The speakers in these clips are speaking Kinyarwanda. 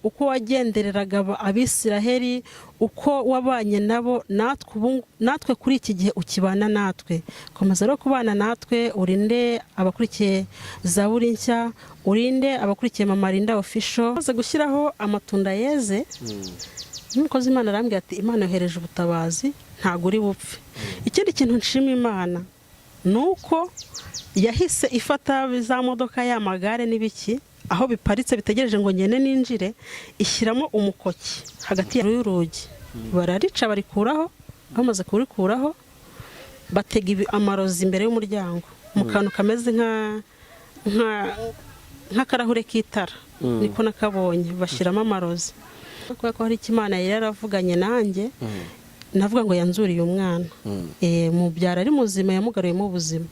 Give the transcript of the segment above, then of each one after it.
uko wagendereraga abisiraheli uko wabanye nabo natwe kuri iki gihe ukibana natwe komeza rero kubana natwe urinde abakurikiye Zaburi nshya urinde abakurikiye Mama Linda official maze gushyiraho amatunda yeze n'umukozi Imana arambwira ati Imana yohereje ubutabazi ntago uri bupfe ikindi kintu nshima Imana nuko yahise ifata za modoka y'amagare n'ibiki aho biparitse bitegereje ngo ngene ninjire ishyiramo umukoki hagati y'urugi bararica barikuraho bamaze kurikuraho batega amarozi imbere y'umuryango mu kantu kameze nka karahure k'itara niko nakabonye bashiramo amarozi kuko hari Imana yari yaravuganye nanjye navuga ngo yanzuriye umwana mu byara ari muzima yamugaruyemo ubuzima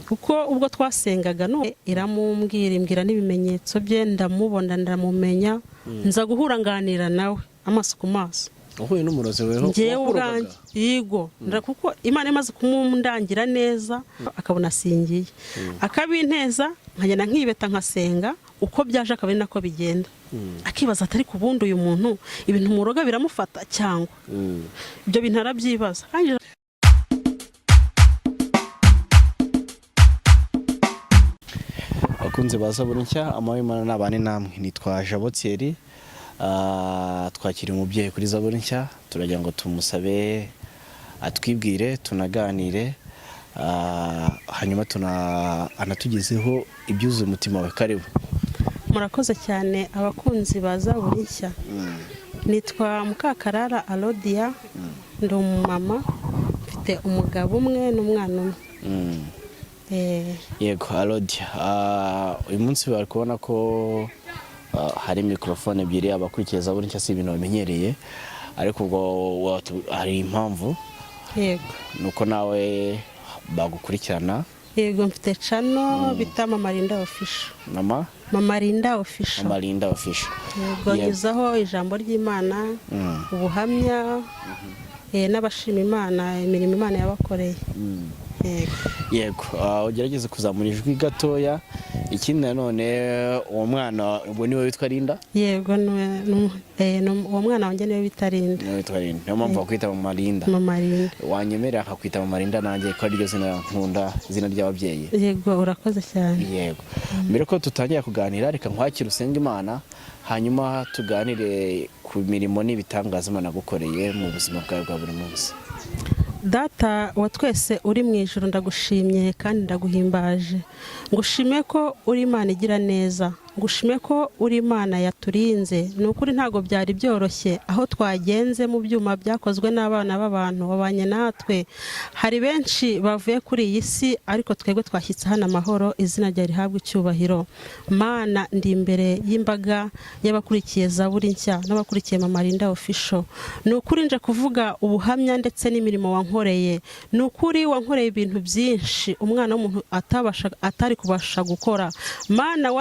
kuko ubwo twasengaga no imbwira n'ibimenyetso bye ndamubona ndamumenya nza guhura nganira nawe amaso ku maso uhuye n'umurozi weho ngiye ubwanjye yigo kuko Imana imaze kumundangira neza akabona asingiye akabinteza nkagenda nkibeta nkasenga uko byaje akabari nako bigenda akibaza atari kubundi uyu muntu ibintu muroga biramufata cyangwa ibyo bintu arabyibaza akunze ba Zaburi nshya amahimana n'abane namwe nitwa Jabo Thierry twakiriye umubyeyi kuri Zaburi nshya turagira ngo tumusabe atwibwire tunaganire hanyuma anatugezeho ibyuzuye umutima we karibu. Murakoze cyane abakunzi ba Zaburi nshya nitwa Mukakarara Alodia ndi umumama mfite umugabo umwe n'umwana umwe yego Alodia uyu munsi bari kubona ko hari mikrofone ebyiri abakurikiye Zaburi nshya si ibintu bamenyereye ariko ubwo hari impamvu yego nuko nawe bagukurikirana yego mfite channel bita Mama Linda official Mama Linda official Mama Linda official bagezaho ijambo ry'Imana ubuhamya n'abashima Imana imirimo Imana yabakoreye yego ugerageze kuzamura ijwi gatoya ikindi nanone uwo mwana ubwo niwe witwa Linda yego uwo mwana wanjye niwe witwa Linda niyo mpamvu bakwita Mama Linda wanyemerera akakwita Mama Linda nanjye ko ariryo zina nkunda izina ry'ababyeyi yego urakoze cyane yego mbere ko tutangiye kuganira reka nkwakira usenga Imana hanyuma tuganire ku mirimo n'ibitangaza Imana gukoreye mu buzima bwawe bwa buri munsi. Data wa twese uri mu ijuru ndagushimye kandi ndaguhimbaje ngushime ko uri Imana igira neza ngushime ko uri Imana yaturinze nukuri ntago byari byoroshye aho twagenze mu byuma byakozwe n'abana b'abantu babanye natwe hari benshi bavuye kuri iyi si ariko twebwe twashyitse hano amahoro izina rya rihabwa icyubahiro Mana ndi imbere y'imbaga y'abakurikiye Zaburi nshya n'abakurikiye Mama Linda official nukuri nje kuvuga ubuhamya ndetse n'imirimo wankoreye nukuri wankoreye ibintu byinshi umwana w'umuntu atari kubasha gukora Mana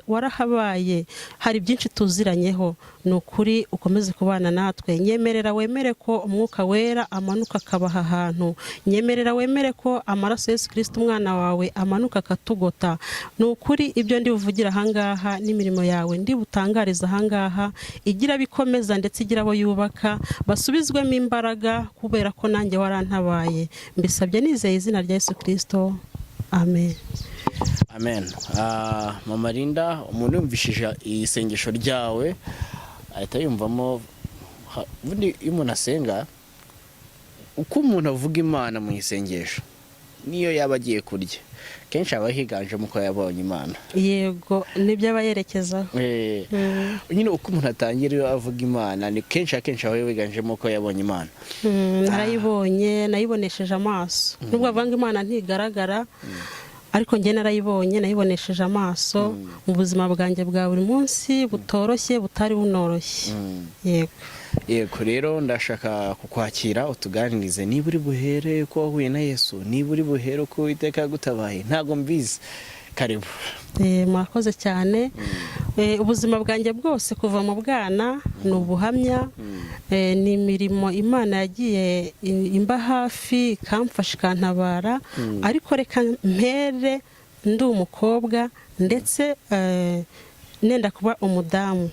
warahabaye hari byinshi tuziranyeho nukuri ukomeze kubana natwe nyemerera wemere ko umwuka wera amanuka akabaha ahantu nyemerera wemere ko amaraso Yesu Kristo umwana wawe amanuka akatugota nukuri ibyo ndi buvugira ahangaha n'imirimo yawe ndi butangariza ahangaha igira bikomeza ndetse igira abo yubaka basubizwemo imbaraga kubera ko nanjye warantabaye mbisabye nizeye izina rya Yesu Kristo amen. Amen. Mama Linda umuntu yumvishije isengesho ryawe ahita yumvamo ubundi iyo umuntu asenga uko umuntu avuga Imana mu isengesho niyo yaba agiye kurya kenshi aba higanjemo ko yabonye Imana yego nibyo abayerekezaho nyine uko umuntu atangira avuga Imana ni kenshi aba yiganjemo ko yabonye Imana narayibonye nayibonesheje amaso nubwo avanga Imana ntigaragara ariko njye narayibonye nayibonesheje amaso mu buzima bwanjye bwa buri munsi butoroshye butari bunoroshye yego rero ndashaka kukwakira utuganirize niba uri buhere ko wahuye na Yesu niba uri buhere ko Uwiteka yagutabaye ntago mbizi karibu. Murakoze cyane ubuzima bwanjye bwose kuva mu bwana ni ubuhamya ni imirimo Imana yagiye imba hafi kamfasha kantabara ariko reka mpere ndi umukobwa ndetse nenda kuba umudamu.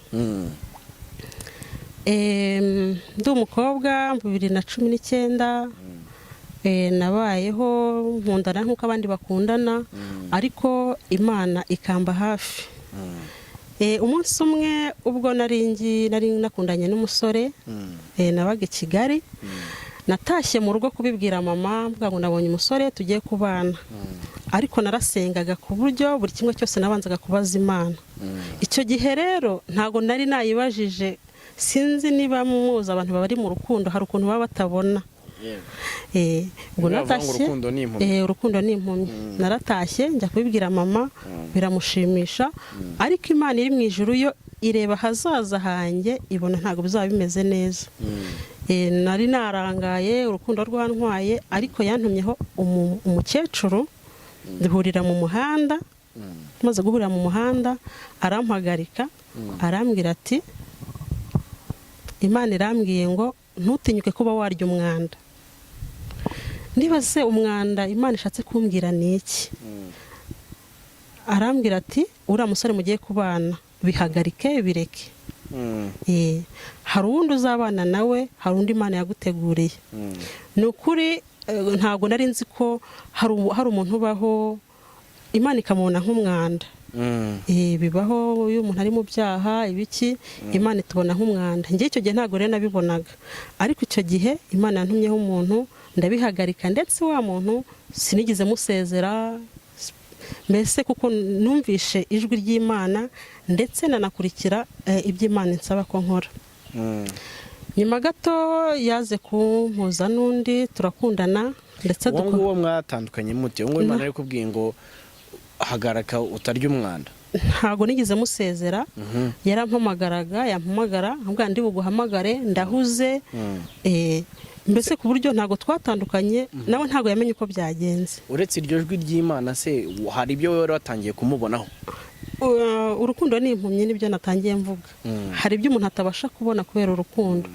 Ndi umukobwa 2019 nabayeho nkundana nk'uko abandi bakundana, ariko Imana ikamba hafi. Umunsi umwe ubwo nari nakundanye n'umusore, nabaga i Kigali, natashye mu rugo kubibwira mama mvuga ngo nabonye umusore tugiye kubana, ariko narasengaga ku buryo buri kimwe cyose nabanzaga kubaza Imana. Icyo gihe rero ntago nari nayibajije, sinzi niba muzi abantu bari mu rukundo hari ukuntu baba batabona. Ubwo natashye urukundo ni impumyi. Naratashye njya kubibwira mama, biramushimisha, ariko Imana iri mu ijuru yo ireba hazaza hanjye, ibona ntago bizaba bimeze neza. Nari narangaye, urukundo rwantwaye, ariko yantumyeho umukecuru, duhurira mu muhanda. Tumaze guhurira mu muhanda arampagarika, arambwira ati Imana irambwiye ngo ntutinyuke kuba warya umwanda. Ndibaze umwanda Imana ishatse kumbwira ni iki? Arambwira ati uriya musore mugiye kubana bihagarike bireke. Hari uwundi uzabana nawe, hari undi Imana yaguteguriye. Ni ukuri ntabwo nari nzi ko hari umuntu ubaho Imana ikamubona nk'umwanda. Bibaho iyo umuntu ari mu byaha ibiki, Imana itubona nk'umwanda. Njye icyo gihe ntabwo rero nabibonaga, ariko icyo gihe Imana yantumyeho umuntu, ndabihagarika, ndetse wa muntu sinigeze musezera, mbese kuko numvishe ijwi ry'Imana, ndetse nanakurikira iby'Imana insaba ko nkora. Nyuma gato yaze kumpuza n'undi, turakundana, ndetse uwo mwatandukanye mute? Ngo Imana ari kubwiye ngo hagaraka utarya umwanda? Ntago nigeze musezera, yarampamagaraga, yampamagara ambwa ndi buguhamagare, ndahuze, mbese ku buryo ntago twatandukanye, nawe ntago yamenye uko byagenze. Uretse iryo jwi ry'Imana se hari ibyo wewe watangiye kumubonaho? Urukundo ni impumyi, nibyo natangiye mvuga. Hari ibyo umuntu atabasha kubona kubera urukundo,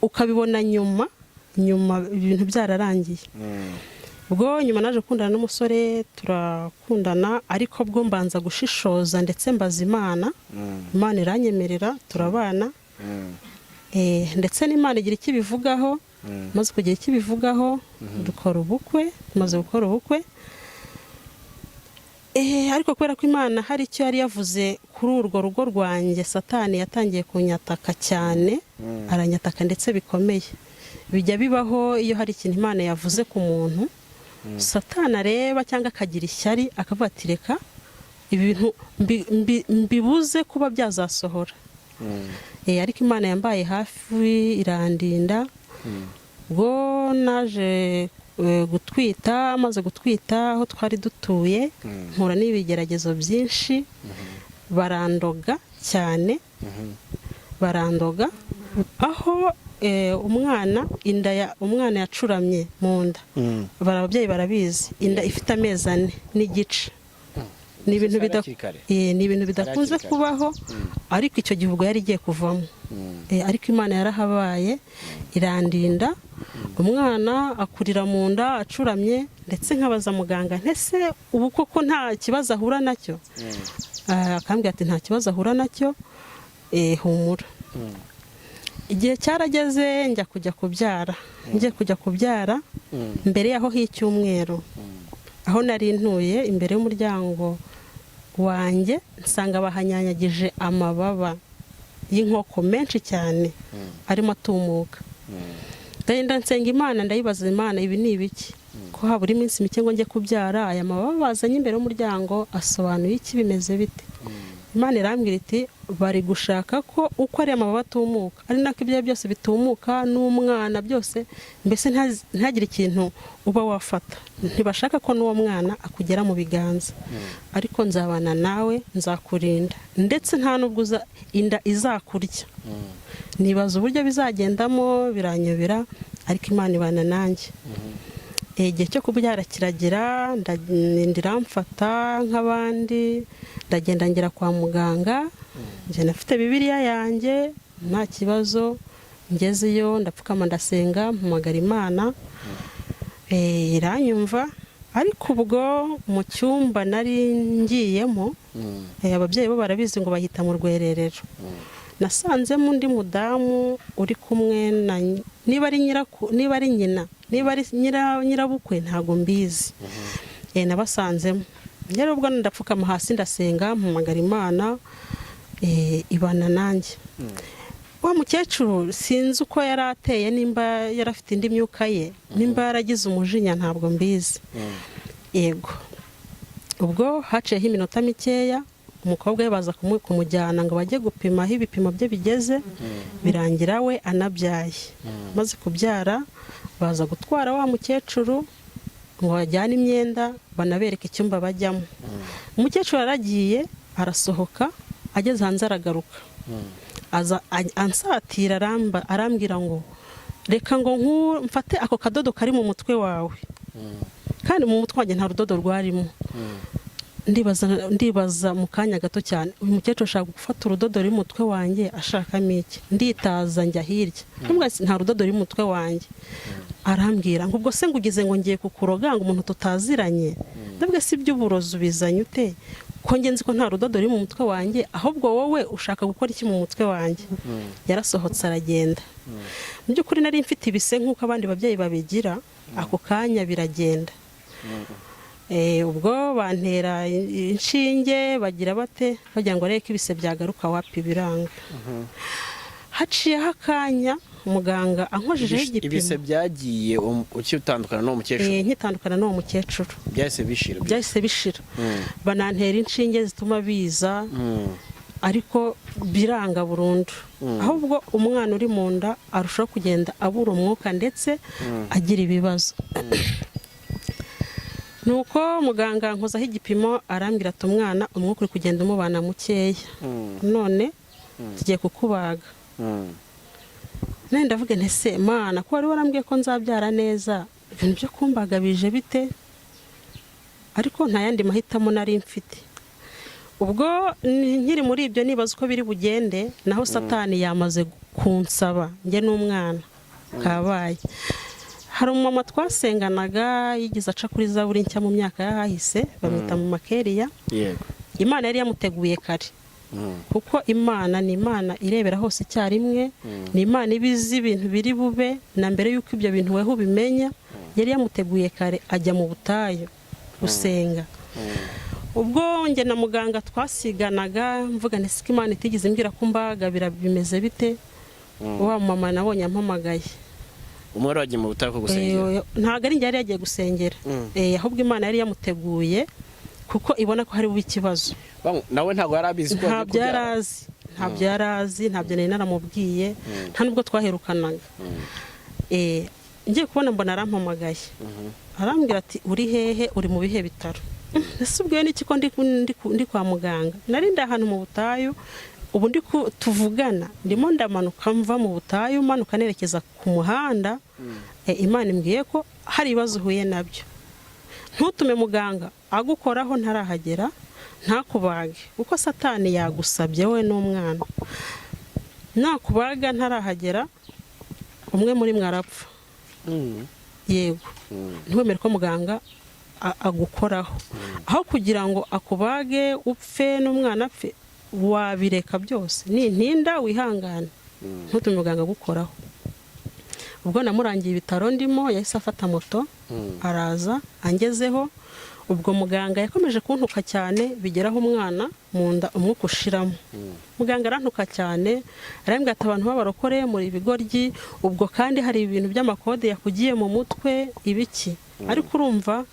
ukabibona nyuma ibintu byararangiye. Ubwo nyuma naje gukundana n'umusore, turakundana, ariko bwo mbanza gushishoza ndetse mbaza Imana. Imana iranyemerera, turabana, ndetse n'Imana igira icyo ibivugaho. Maze kugira icyo ibivugaho, dukora ubukwe. Tumaze gukora ubukwe, ariko kubera ko Imana hari icyo yari yavuze kuri urwo rugo rwanjye, Satani yatangiye kunyataka cyane, aranyataka ndetse bikomeye. Bijya bibaho iyo hari ikintu Imana yavuze ku muntu, Satani areba cyangwa akagira ishyari, akavuga ati reka ibintu mbibuze kuba byazasohora. Ariko Imana yambaye hafi, irandinda. Ubwo naje gutwita, maze gutwita aho twari dutuye, mpura n'ibigeragezo byinshi, barandoga cyane, barandoga aho umwana yacuramye mu nda. Ababyeyi barabizi, inda ifite amezi 4 n'igice. Ni ibintu bidakunze kubaho, ariko icyo gihe ubwo yari igiye kuvamo. Ariko Imana yarahabaye, irandinda. Umwana akurira mu nda acuramye, ndetse nkabaza muganga, ntese ubu koko nta kibazo ahura nacyo? Akambwira ati nta kibazo ahura nacyo, humura. Igihe cyarageze njya kujya kubyara, mbere yaho h'icyumweru, aho nari ntuye imbere y'umuryango wanjye, nsanga bahanyanyagije amababa y'inkoko menshi cyane arimo atumuka. Ndagenda nsenga Imana, ndayibaza Imana, ibi ni ibiki? Ko habura iminsi mike ngo njye kubyara, aya mababa bazanye imbere y'umuryango asobanuye iki, bimeze bite? Imana irambwira iti bari gushaka ko uko ari amababa atumuka, ari nako ibyo byose bitumuka, n'umwana byose, mbese ntagire ikintu uba wafata. Ntibashaka ko n'uwo mwana akugera mu biganza, ariko nzabana nawe, nzakurinda, ndetse nta nubwo inda izakurya. Nibaza uburyo bizagendamo, biranyobera, ariko Imana ibana nanjye. Igihe cyo kubyara kiragera, ndiramfata nk'abandi, ndagenda ngera kwa muganga, njye nafite Bibiliya yanjye, nta kibazo. Ngezeyo ndapfukama, ndasenga, mpamagara Imana, iranyumva. Ariko ubwo mu cyumba nari ngiyemo, ababyeyi bo barabizi ngo bahita mu rwererero. Nasanzemo undi mudamu uri kumwe na niba ari nyina, niba ari nyirabukwe ntago mbizi. Nabasanzemo rero ubwo ndapfukama hasi ndasenga mpamagara Imana, ibana nanjye. Wa mukecuru sinzi uko yari ateye, nimba yarafite indi myuka ye, nimba yaragize umujinya ntabwo mbizi. Yego, ubwo haciyeho iminota mikeya umukobwa we baza kumujyana ngo bajye gupima aho ibipimo bye bigeze, birangira we anabyaye. Maze kubyara baza gutwara wa mukecuru ngo bajyane imyenda banabereke icyumba bajyamo. Umukecuru aragiye arasohoka, ageze hanze aragaruka, aza ansatira arambwira ngo reka ngo mfate ako kadodo kari mu mutwe wawe. Kandi mu mutwe wanjye nta rudodo rwarimo. Ndibaza mu kanya gato cyane, uyu mukecuru ashaka gufata urudodo ruri mu mutwe wanjye ashakamo iki? Nditaza njya hirya, nta rudodo ruri mu mutwe wanjye. Arambwira ngo ubwo se ngugize ngo ngiye kukuroga ngo umuntu tutaziranye? Ndabwe si by'uburozi ubizanye ute? Ko ngenzi ko nta rudodo ruri mu mutwe wanjye, ahubwo wowe ushaka gukora iki mu mutwe wanjye? Yarasohotse aragenda. Mu by'ukuri nari mfite ibise nk'uko abandi babyeyi babigira, ako kanya biragenda. Ubwo bantera inshinge bagira bate bagira ngo areke ibise byagaruka, wapi biranga. Haciyeho akanya umuganga ankojejeho igipimo. Ibise byagiye ukitandukana n'uwo mukecuru? Nkitandukana n'uwo mukecuru byahise bishira. Banantera inshinge zituma biza, ariko biranga burundu. Ahubwo umwana uri mu nda arushaho kugenda abura umwuka ndetse agira ibibazo. Nuko muganga nkozaho igipimo arambwira ati umwana umwuka uri kugenda umubana mukeya, none tugiye kukubaga. None ndavuga nti se Mana, ko wari warambwiye ko nzabyara neza, ibintu byo kumbaga bije bite? Ariko nta yandi mahitamo nari mfite. Ubwo nkiri muri ibyo nibaza uko biri bugende, naho Satani yamaze kunsaba njye n'umwana kabaye. Hari umumama twasenganaga yigize aca kuri Zaburi nshya mu myaka yahahise, bamwita mu Makeriya. Imana yari yamuteguye kare, kuko Imana ni Imana irebera hose icyarimwe, ni Imana ibizi ibintu biri bube na mbere y'uko ibyo bintu weho ubimenya. Yari yamuteguye kare ajya mu butayu gusenga. Ubwo njye na muganga twasiganaga mvuga nti siko Imana itigeze imbwira ko mbaga bimeze bite? Wa mama nabonye ampamagaye. Umwari wagiye mu butayu gusengera? Ntago ari njye yari yagiye gusengera, ahubwo Imana yari yamuteguye kuko ibona ko hari bube ikibazo. Nawe ntago yari abizi ko ntabyo yarazi, ntabyo nari naramubwiye, nta nubwo twaherukanaga. Ngiye kubona mbona arampamagaye, arambwira ati uri hehe, uri mu bihe bitaro? Nasubwiye n'iki ko ndi kwa muganga, nari ndi ahantu mu butayu. Ubu tuvugana ndimo ndamanuka mva mu butayu manuka nerekeza ku muhanda. Imana imbwiye ko hari ibibazo uhuye nabyo, ntutume muganga agukoraho ntarahagera, ntakubage, kuko Satani yagusabye we n'umwana. Nakubaga ntarahagera umwe muri mwarapfa. Yego, ntiwemere ko muganga agukoraho, aho kugira ngo akubage upfe n'umwana apfe, wabireka byose. Ni ntinda wihangane, ntutume muganga agukoraho. Ubwo namurangiye ibitaro ndimo, yahise afata moto araza angezeho. Ubwo muganga yakomeje kuntuka cyane bigeraho umwana mu nda umwuka ushiramo. Muganga arantuka cyane, arambwira ati abantu b'abarokore muri ibigoryi, ubwo kandi hari ibintu by'amakode yakugiye mu mutwe ibiki. Ariko urumva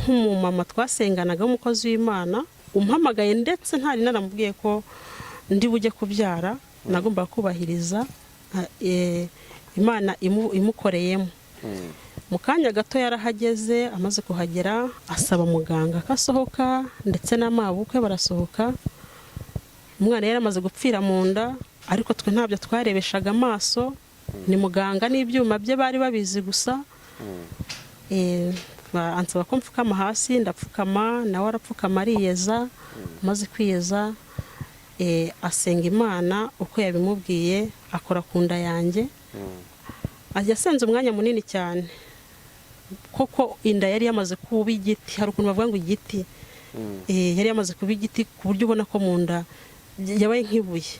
nk'umumama twasenganaga w'umukozi w'Imana umpamagaye, ndetse ntari naramubwiye ko ndi bujye kubyara, nagomba kubahiriza Imana imukoreyemo. Mu kanya gato yarahageze, amaze kuhagera asaba muganga akasohoka, ndetse n'amabukwe barasohoka. Umwana yari amaze gupfira mu nda, ariko twe ntabyo twarebeshaga amaso, ni muganga n'ibyuma bye bari babizi gusa. Ansaba ko mfukama hasi, ndapfukama, nawe arapfukama ariyeza. Amaze kwiyeza asenga Imana uko yabimubwiye, akora ku nda yanjye. Yasenze umwanya munini cyane, koko inda yari yamaze kuba igiti. Hari ukuntu bavuga ngo igiti, yari yamaze kuba igiti ku buryo ubona ko mu nda yabaye nk'ibuye.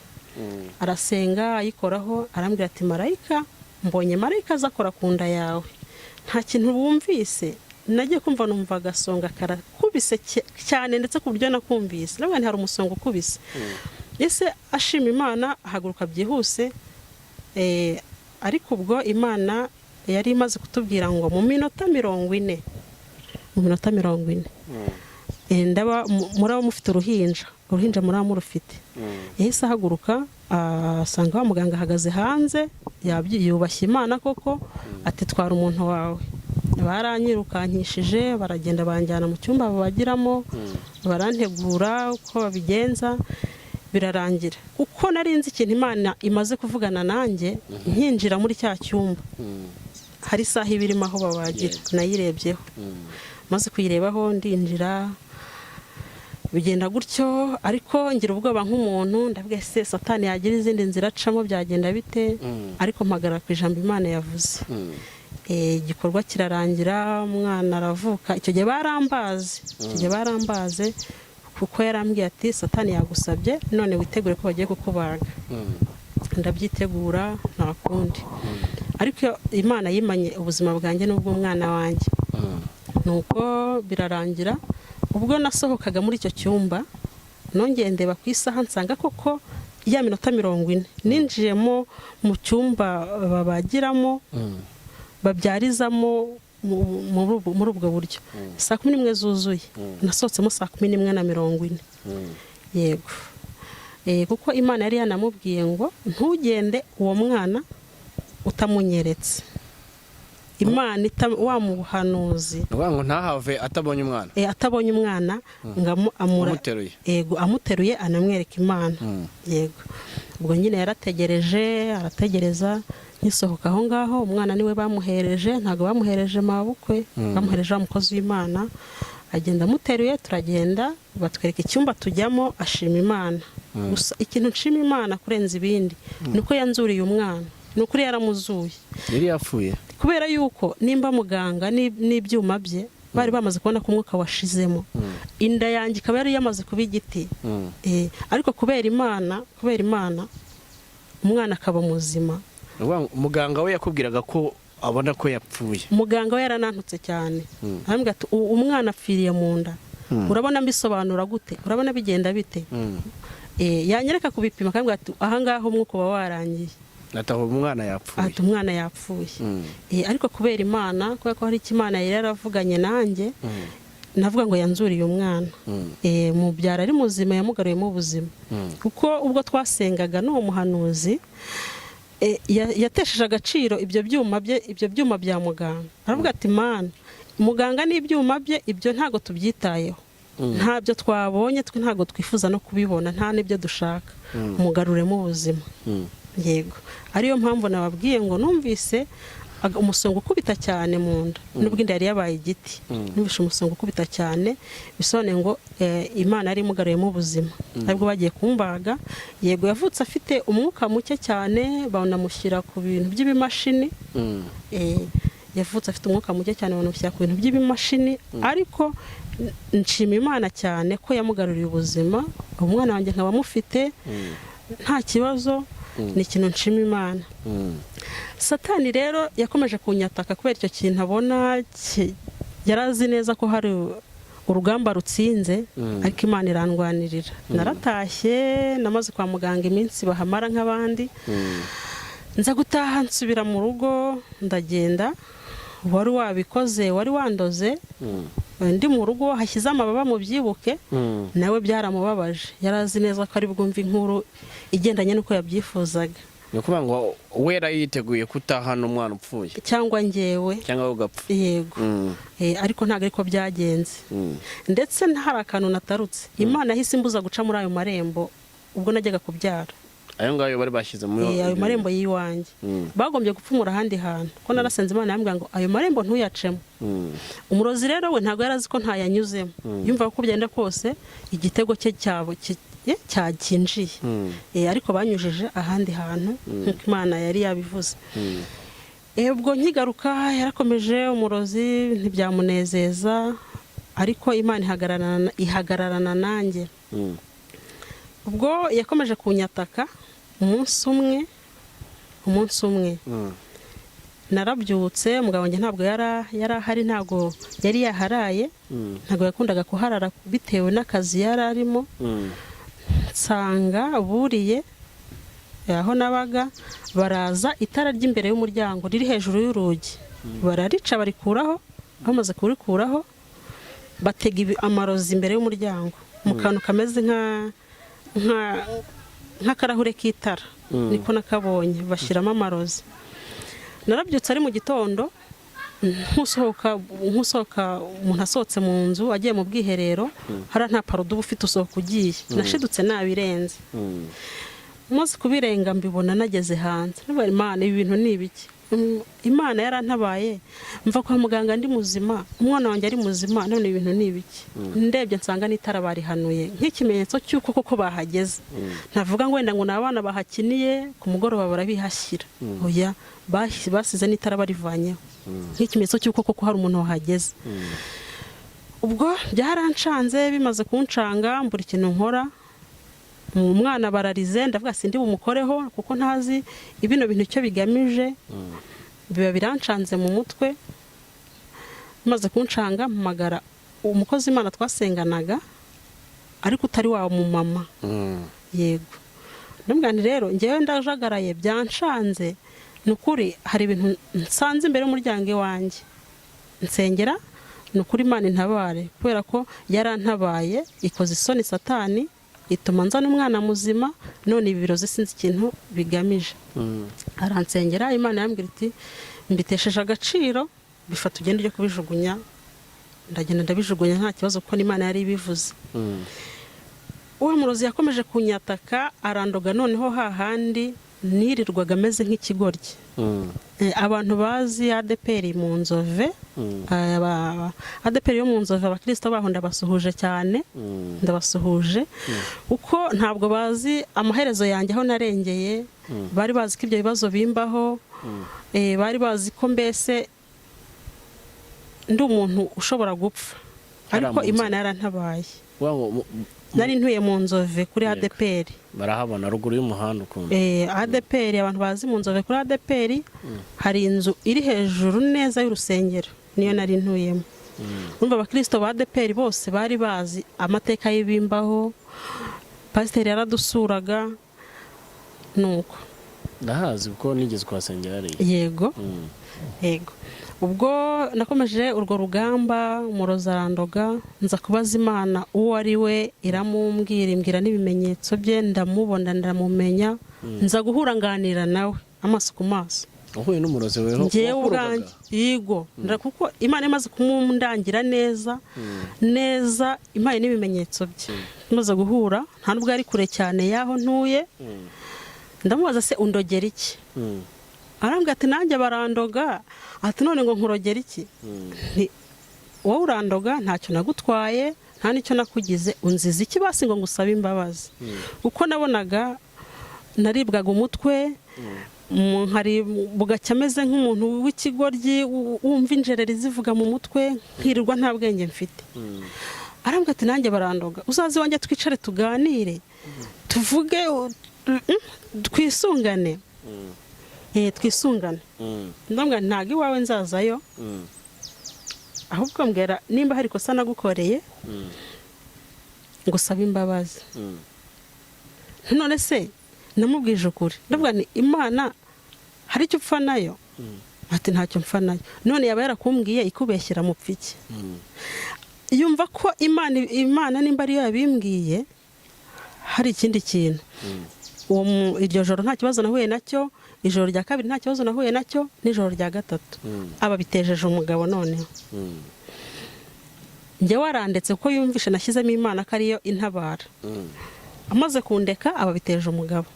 Arasenga ayikoraho, arambwira ati marayika, mbonye marayika azakora ku nda yawe, nta kintu bumvise. Nagiye kumva numva agasonga karakubise cyane, ndetse ku buryo nakumvise nabwo hari umusonga ukubise. Ese ashima Imana ahaguruka byihuse, ariko ubwo Imana yari imaze kutubwira ngo mu minota 40 ndaba muraba mufite uruhinja muraba murufite. Yahise ahaguruka asanga wa muganga ahagaze hanze, yubashye Imana koko, ati twara umuntu wawe. Baranyirukankishije, baragenda banjyana mu cyumba babagiramo, barantegura uko babigenza, birarangira. Uko nari nzi ikintu Imana imaze kuvugana nanjye, nkinjira muri cya cyumba hari isaha ibirimo aho babagira, nayirebyeho. Maze kuyirebaho ndinjira, bigenda gutyo, ariko ngira ubwoba nk'umuntu, ndavuga se Satani yagira izindi nzira acamo byagenda bite, ariko mpagarara ku ijambo Imana yavuze. Igikorwa kirarangira, umwana aravuka. Icyo gihe barambaze, kuko yarambwiye ati Satani yagusabye, none witegure ko bagiye kukubaga. Ndabyitegura nta kundi, ariko Imana yimanye ubuzima bwanjye n'ubw'umwana wanjye. Nuko birarangira. Ubwo nasohokaga muri icyo cyumba, nongeye ndeba ku isaha nsanga koko ya minota 40 ninjiyemo mu cyumba babagiramo, babyarizamo muri ubwo buryo. Saa 11 zuzuye, nasohotsemo saa 11:40. Yego, kuko Imana yari yanamubwiye ngo ntugende uwo mwana utamunyeretse. Imana wa muhanuzi ngo ntahave atabonye umwana, atabonye umwana ngo amuteruye anamwereka Imana. Yego, ubwo nyine yarategereje, arategereza. Nkisohoka aho ngaho, umwana niwe bamuhereje, ntago bamuhereje mabukwe, bamuhereje umukozi w'Imana. Agenda amuteruye, turagenda batwereka icyumba tujyamo, ashima Imana. Gusa ikintu nshima Imana kurenza ibindi nuko yanzuriye umwana, nukuri yaramuzuye. Yari yapfuye kubera yuko nimba muganga n'ibyuma bye bari bamaze kubona ko umwuka washizemo, inda yanjye ikaba yari yamaze kuba igiti. Ariko kubera Imana umwana akaba muzima. Muganga we yakubwiraga ko abona ko yapfuye? Muganga we yaranantutse cyane, arambwira ati umwana apfiriye mu nda, urabona mbisobanura gute, urabona bigenda bite? Yanyereka kubipima, akambwira ati ahangaha umwuka uba warangiye, nataho umwana yapfuye. Ati umwana yapfuye. Ariko kubera Imana, kubera ko hari ikimana yari yaravuganye nanjye, navuga ngo yanzuriye umwana. Mubyara ari muzima, yamugaruyemo ubuzima. Kuko ubwo twasengaga n'uwo muhanuzi, yatesheje agaciro ibyo byuma bya muganga. Aravuga ati Mana, muganga n'ibyuma bye ibyo ntago tubyitayeho, ntabyo twabonye, twe ntago twifuza no kubibona, nta n'ibyo dushaka, mugaruremo ubuzima. Yego, ariyo mpamvu nababwiye ngo numvise umusongo ukubita cyane mu nda, nubwo inda yari yabaye igiti. Numvise umusongo ukubita cyane, bisobanuye ngo Imana yari imugaruyemo ubuzima. Ntabwo bagiye kumbaga. Yego, yavutse afite umwuka muke cyane, banamushyira ku bintu by'ibimashini. Yavutse afite umwuka muke cyane, banamushyira ku bintu by'ibimashini, ariko nshima Imana cyane ko yamugaruriye ubuzima. Umwana wanjye nkaba mufite nta kibazo, ni ikintu nshima Imana. Satani rero yakomeje kunyataka kubera icyo kintu abona, yarazi neza ko hari urugamba rutsinze, ariko Imana irandwanirira. Naratashye, namaze kwa muganga iminsi bahamara nk'abandi. Nza gutaha nsubira mu rugo, ndagenda. Wari wabikoze, wari wandoze, ndi mu rugo hashyize amababa mu byibuke, nawe byaramubabaje. Yarazi neza ko ari bwumve inkuru igendanye n'uko yabyifuzaga. Ni ukuvuga ngo wera yiteguye kutahana umwana upfuye, cyangwa njyewe, cyangwa ugapfa. Yego. Ariko ntabwo ariko byagenze. Ndetse ntari akantu natarutse. Imana yahise imbuza guca muri ayo marembo ubwo najyaga kubyara. Ayo ngayo bari bashyize muri ayo marembo y'iwanjye. Bagombye gupfumura ahandi hantu, ko narasenze Imana yambwira ngo ayo marembo ntuyacemo. Umurozi rero we ntabwo yarazi ko ntayanyuzemo. Yumva ko byenda kose igitego cye cyakinjiye. Ariko banyujije ahandi hantu nk'uko Imana yari yabivuze. Ubwo nkigaruka yarakomeje, umurozi ntibyamunezeza, ariko Imana ihagararana nanjye. Ubwo yakomeje kunyataka umunsi umwe narabyutse, umugabo wanjye ntabwo yari ahari, ntabwo yari yaharaye, ntabwo yakundaga kuharara bitewe n'akazi yari arimo. Nsanga buriye aho nabaga, baraza itara ry'imbere y'umuryango riri hejuru y'urugi bararica barikuraho, bamaze kurikuraho batega amarozi imbere y'umuryango mu kantu kameze nk'akarahure k'itara, niko nakabonye, bashyiramo amarozi. Narabyutse ari mu gitondo, nk'usohoka umuntu asohotse mu nzu agiye mu bwiherero, hari nta parudo uba ufite usohoka ugiye. Nashidutse nabirenze, maze kubirenga mbibona nageze hanze. Imana, ibi bintu ni ibiki? Imana yarantabaye, mva kwa muganga ndi muzima, umwana wanjye ari muzima, none ibintu ni ibiki? Ndebye nsanga n'itara barihanuye nk'ikimenyetso cy'uko koko bahageze. Ntavuga ngo wenda ngo ni abana bahakiniye ku mugoroba barabihashyira, oya, basize n'itara barivanyeho nk'ikimenyetso cy'uko koko hari umuntu wahageze. Ubwo byaranshanze, bimaze kuncanga mbura ikintu nkora. Umwana bararize, ndavuga sindi bumukoreho kuko ntazi ibino bintu icyo bigamije, biba biranshanze mu mutwe. Bimaze kuncanga mpamagara umukozi Imana twasenganaga ariko utari wa mama. Yego, ndamubwira nti rero njyewe ndajagaraye, byanshanze, ni ukuri hari ibintu nsanze imbere y'umuryango iwanjye, nsengera, ni ukuri Imana intabare, kubera ko yarantabaye, ikoze isoni Satani, ituma nzana umwana muzima, none ibi birozi sinzi ikintu bigamije. Aransengera, Imana yambwira iti mbitesheje agaciro, bifata ugenda ujye kubijugunya. Ndagenda ndabijugunya nta kibazo kuko n'Imana yari ibivuze. Uwo murozi yakomeje kunyataka, arandoga, noneho hahandi nirirwaga ameze nk'ikigoryi. Abantu bazi ADPR mu Nzove, ADPR yo mu Nzove, abakristo baho ndabasuhuje cyane, ndabasuhuje uko ntabwo bazi amaherezo yanjye aho narengeye. Bari bazi ko ibyo bibazo bimbaho, bari bazi ko mbese ndi umuntu ushobora gupfa, ariko Imana yarantabaye. Nari ntuye mu Nzove kuri ADPR, barahabona ruguru y'umuhanda ukuntu. ADPR, abantu bazi mu Nzove kuri ADPR hari inzu iri hejuru neza y'urusengero, niyo nari ntuyemo. Urumva abakristo ba ADPR bose bari bazi amateka y'ibimbaho, pasiteri yaradusuraga, nuko ndahazi kuko nigeze kuhasengera ari. Yego. Yego. Ubwo nakomeje urwo rugamba, umurozi arandoga, nza kubaza Imana uwo ari we, iramumbwira, imbwira n'ibimenyetso bye, ndamubona ndamumenya, nza guhura nganira nawe amaso ku maso. Uhuye n'umurozi weho ngewe ubwanjye, yego, kuko Imana imaze kumundangira neza neza, impaye n'ibimenyetso bye. Tumaze guhura, nta nubwo ari kure cyane yaho ntuye, ndamubaza se undogera iki? Arambwira ati nanjye barandoga, ati none ngo nkurogera iki? Wowe urandoga, ntacyo nagutwaye, nta n'icyo nakugize, unziza iki basi ngo ngusabe imbabazi? Uko nabonaga naribwaga umutwe, hari bugacya ameze nk'umuntu w'ikigoryi, wumva injereri zivuga mu mutwe, nkirirwa nta bwenge mfite. Arambwira ati nanjye barandoga, uzaze iwanjye twicare tuganire, tuvuge, twisungane. Twisungane. Ndambwira ntago iwawe nzazayo, ahubwo mbwira nimba hari ikosa nagukoreye ngusaba imbabazi. None se namubwije ukuri, ndabwira ni Imana hari icyo upfa nayo? Ati ntacyo mpfa nayo. None yaba yarakumbwiye ikubeshyira mu pfiki? Yumva ko Imana nimba ariyo yabimbwiye hari ikindi kintu. Iryo joro nta kibazo nahuye nacyo, ijoro rya kabiri nta kibazo nahuye nacyo, n'ijoro rya gatatu aba bitejeje umugabo. Noneho njye warandetse kuko yumvishe nashyizemo Imana ko ariyo intabara. Amaze kundeka aba biteje umugabo.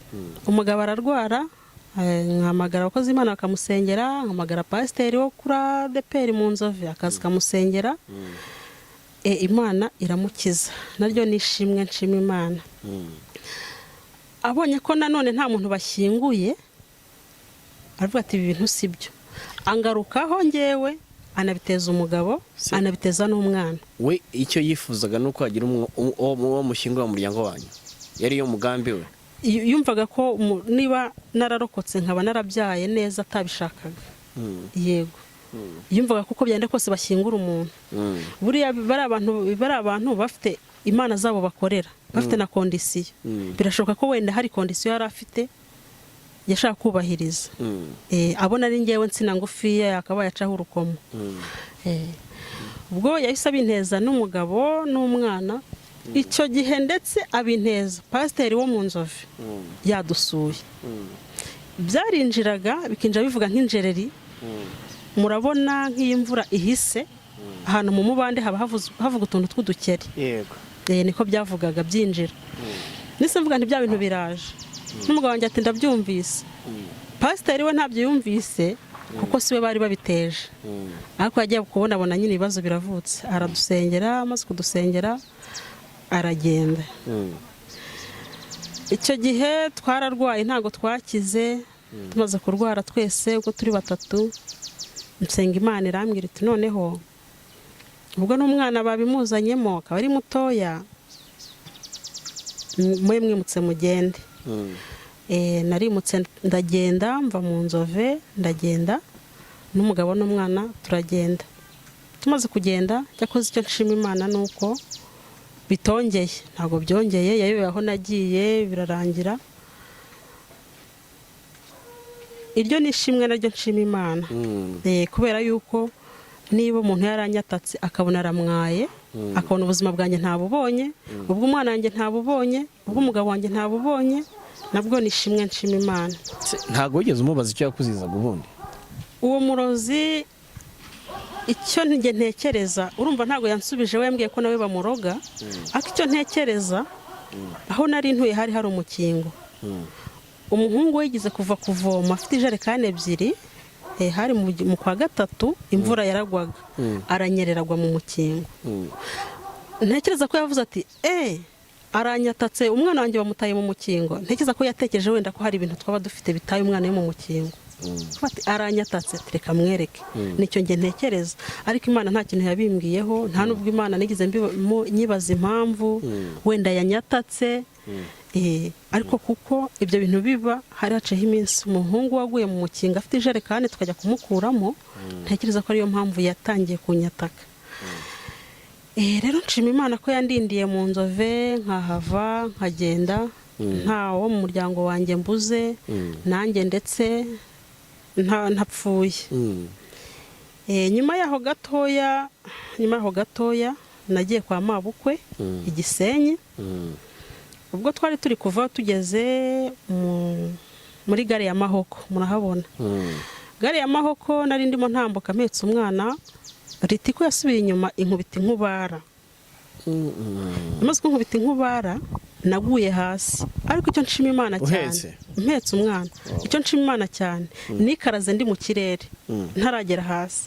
Umugabo ararwara, nkamagara abakozi Imana bakamusengera, nkamagara pasiteri wo kuri ADPR mu Nzove akaza kamusengera, Imana iramukiza. Naryo nishimwe, nshima Imana. Abonye ko nanone nta muntu bashyinguye, aravuga ati ibi bintu sibyo. Angarukaho ngewe anabiteza umugabo, anabiteza n'umwana. We icyo yifuzaga nuko hagira uwo mushyingura mu muryango wanyu, yari yo mugambi we. Yumvaga ko niba nararokotse nkaba narabyaye neza atabishakaga. Yego. Yumvaga kuko byanda kose bashyingura umuntu. Buriya bari abantu bafite imana zabo bakorera, bafite na kondisiyo. Birashoboka ko wenda hari kondisiyo yari afite yashaka kubahiriza. Abona ari ngewe nsina ngufiya yakaba yacaho urukomo. Ubwo yahise abinteza n'umugabo n'umwana. Icyo gihe ndetse abinteza pasiteri wo mu Nzove yadusuye. Byarinjiraga bikinjira bivuga nk'injereri. Murabona nk'imvura ihise ahantu mu mubande haba havuga utuntu tw'udukeri. Yego. Niko byavugaga byinjira. Nise mvuga nti bya bintu biraje. N'umugabo wanjye ati ndabyumvise. Pasiteri we ntabyo yumvise kuko siwe bari babiteje. Ariko yagiye kubona nyine ibibazo biravutse. Aradusengera, amaze kudusengera aragenda. Icyo gihe twararwaye ntago twakize. Tumaze kurwara twese uko turi batatu. Nsenga Imana irambwira iti noneho ubwo n'umwana babimuzanyemo akaba ari mutoya mwimutse mugende. Narimutse ndagenda mva mu Nzove ndagenda n'umugabo n'umwana turagenda. Tumaze kugenda cyakoze icyo nshima Imana nuko bitongeye, ntago byongeye, yayobewe aho nagiye birarangira. Iryo nishimwe naryo nshima Imana. Kubera yuko niba umuntu yaranyatatse akabona aramwaye, akabona ubuzima bwanjye ntabubonye, ubwo umwana wanjye ntabubonye, ubwo umugabo wanjye ntabubonye, nabwo nishimwe nshima Imana. Ntago wigeze umubaza icyo yakuzizaga ubundi? Uwo murozi icyo ntekereza, urumva ntago yansubije, we yambwiye ko nawe bamuroga. Ariko icyo ntekereza, aho nari ntuye hari umukingo. Umuhungu we yigize kuva kuvoma afite ijerekani ebyiri. Hari mu kwa gatatu imvura yaragwaga, aranyereragwa mu mukingo. Ntekereza ko yavuze ati aranyatatse umwana wanjye bamutaye mu mukingo. Ntekereza ko yatekereje wenda ko hari ibintu twaba dufite bitaye umwana we mu mukingo. Aranyatatse reka mwereke. Nicyo nge ntekereza. Ariko Imana nta kintu yabimbwiyeho, nta nubwo Imana nigize nyibaza impamvu wenda yanyatatse. Ariko kuko ibyo bintu biba hari haceho iminsi umuhungu waguye mu mukinga afite ijerekani tukajya kumukuramo. Ntekereza ko ariyo mpamvu yatangiye kunyataka. Rero nshima Imana ko yandindiye mu Nzove nkahava nkagenda nta wo mu muryango wanjye mbuze, nanjye ndetse ntapfuye. Nyuma yaho gatoya nagiye kwa mabukwe Igisenyi. Ubwo twari turi kuva tugeze muri gare ya Mahoko, murahabona. Gare ya Mahoko nari ndimo ntambuka mpetse umwana, Ritiko yasubiye inyuma inkubita inkubara. Amaze kunkubita inkubara naguye hasi. Ariko icyo nshima Imana cyane, mpetse umwana, icyo nshima Imana cyane nikaraze ndi mu kirere ntaragera hasi.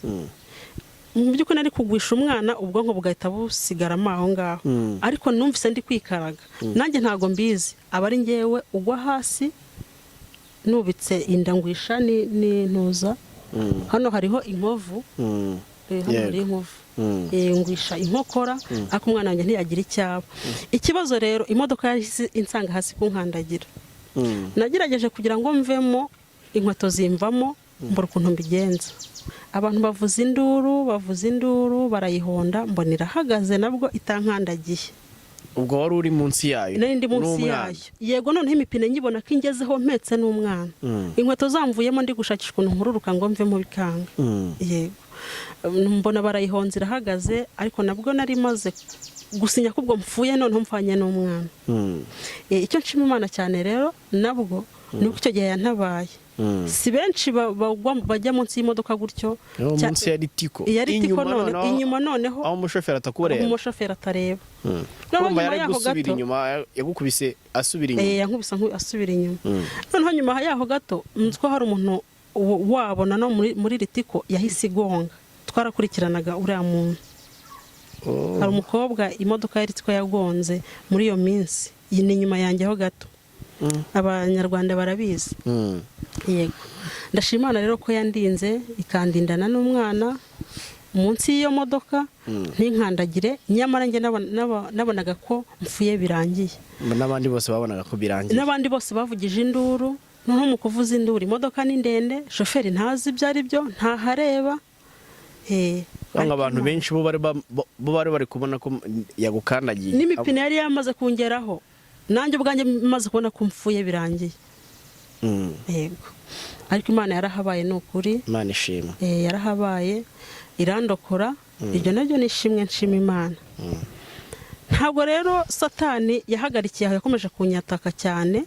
Mu by'ukuri nari kugwisha umwana ubwonko bugahita busigara aho ngaho. Ariko numvise ndi kwikaraga, nanjye ntago mbizi aba ari ngewe ugwa hasi nubitse indangwisha n'intuza. Hano hariho inkovu. Hano hari inkovu. Ngwisha inkokora, ariko umwana wanjye ntiyagira icyaba. Ikibazo rero imodoka yahise insanga hasi kunkandagira. Nagerageje kugira ngo mvemo, inkweto zimvamo, mbura ukuntu mbigenza. Abantu bavuza induru barayihonda, mbona irahagaze nabwo itankandagiye. Ubwo wari uri munsi yayo? Nari ndi munsi yayo. Yego, none imipine nyibona ko ingezeho mpetse n'umwana. Inkweto zamvuyemo ndi gushakisha ukuntu nkururuka ngo mvemo bikanga. Yego. Mbona barayihonze irahagaze, ariko nabwo nari maze gusinya ko ubwo mpfuye none mfanye n'umwana. Icyo nshima Imana cyane rero nabwo nuko icyo gihe yantabaye. Si benshi bajya munsi y'imodoka gutyo. Munsi ya Ritiko. Inyuma noneho aho umushoferi atakureba. Umushoferi atareba. Nyuma yaho gato inyuma yagukubise asubira inyuma. Yankubise asubira inyuma. Noneho nyuma yaho gato nziko hari umuntu wabona no muri Ritiko yahise igonga. Twarakurikiranaga uriya muntu. Hari umukobwa imodoka ya Ritiko yagonze muri iyo minsi. Iyi ni nyuma yanjye ho gato. Abanyarwanda barabizi. Yego. Ndashima Imana rero ko yandinze ikandindana n'umwana. munsi y'iyo modoka ntinkandagire, nyamara njye nabonaga ko mpfuye birangiye. n'abandi bose babonaga ko birangiye. N'abandi bose bavugije induru, noneho mu kuvuza induru imodoka ni ndende, shoferi ntazi ibyo ari byo, ntahareba. Abantu benshi bo bari kubona ko yagukandagiye, n'imipine yari yamaze kungeraho, nanjye ubwanjye maze kubona ko mpfuye birangiye. Yego, ariko Imana yarahabaye, ni ukuri, Imana ishimwe. yarahabaye irandokora, ibyo nabyo nishimwe, nshima Imana. Ntabwo rero Satani yahagarikiye aho, yakomeje kunyataka cyane.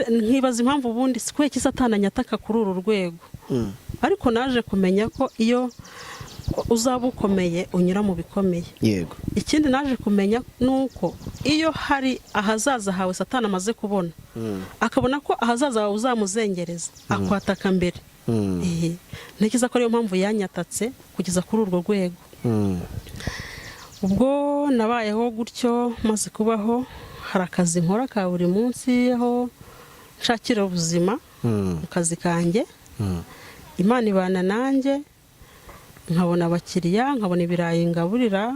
Nkibaza impamvu ubundi si kuki Satani anyataka kuri uru rwego. Ariko naje kumenya ko iyo uzaba ukomeye unyura mu bikomeye. Yego. Ikindi naje kumenya nuko iyo hari ahazaza hawe Satani amaze kubona, akabona ko ahazaza hawe uzamuzengereza, akwataka mbere. Ntekereza ko ariyo mpamvu yanyatatse kugeza kuri urwo rwego. Ubwo nabayeho gutyo, maze kubaho, hari akazi nkora ka buri munsi aho nshakira ubuzima mu kazi kanjye. Imana ibana nanjye, nkabona abakiriya, nkabona ibirayi ngaburira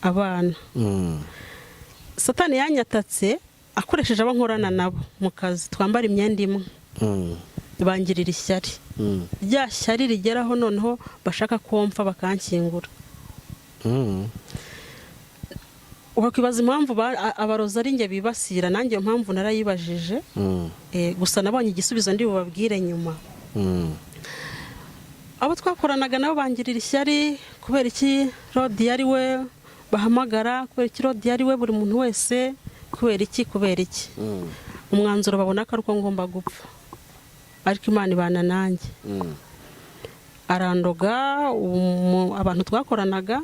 abana. Satani yanyatatse akoresheje abo nkorana nabo mu kazi, twambara imyenda imwe, bangirira ishyari. Rya shyari rigeraho noneho bashaka kumfa bakankingura. Wakwibaza impamvu abarozi ari njye bibasira, nanjye iyo mpamvu narayibajije. Gusa nabonye igisubizo ndi bubabwire nyuma. Abo twakoranaga nabo bangirira ishyari, kubera iki Rodi yari we bahamagara, kubera iki Rodi yari we buri muntu wese, kubera iki. Umwanzuro babona ko ari uko ngomba gupfa, ariko Imana ibana nanjye. Arandoga abantu twakoranaga,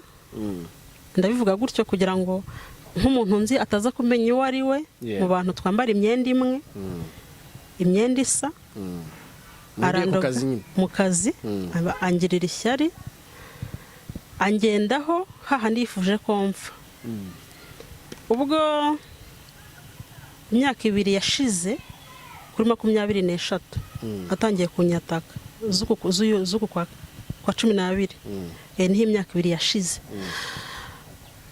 ndabivuga gutyo kugira ngo nk'umuntu nzi ataza kumenya uwo ari we. Mu bantu twambara imyenda imwe, imyenda isa, arandoga mu kazi, angirira ishyari, angendaho hahandi yifuje ko mpfa. Ubwo imyaka 2 yashize, kuri 23 atangiye kunyataka, z'uku kwa 12. Niho imyaka 2 yashize.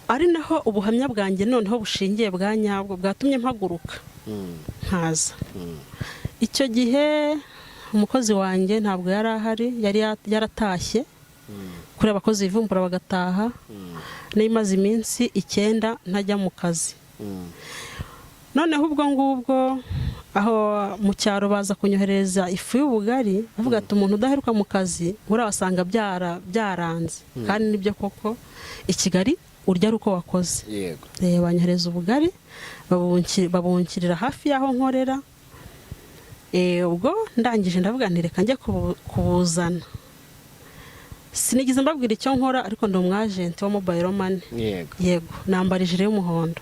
Ari naho ubuhamya bwanjye noneho bushingiye bwa nyabwo, bwatumye mpaguruka nkaza. Icyo gihe umukozi wanjye ntabwo yari ahari, yari yaratashye kuri abakozi bivumbura bagataha. N'imaze iminsi 9 ntajya mu kazi. Noneho ubwo ngubwo aho mu cyaro baza kunyohereza ifu y'ubugari, bavuga ati umuntu udaheruka mu kazi urabasanga byaranze. Kandi nibyo koko, i Kigali urya uko wakoze. Yego. Banyohereza ubugari, babunkirira hafi y'aho nkorera. Ubwo ndangije ndavuga nti reka njye kubuzana. Sinigize mbabwira icyo nkora, ariko ndi umwagenti wa mobile money. Yego, nambara ijire y'umuhondo.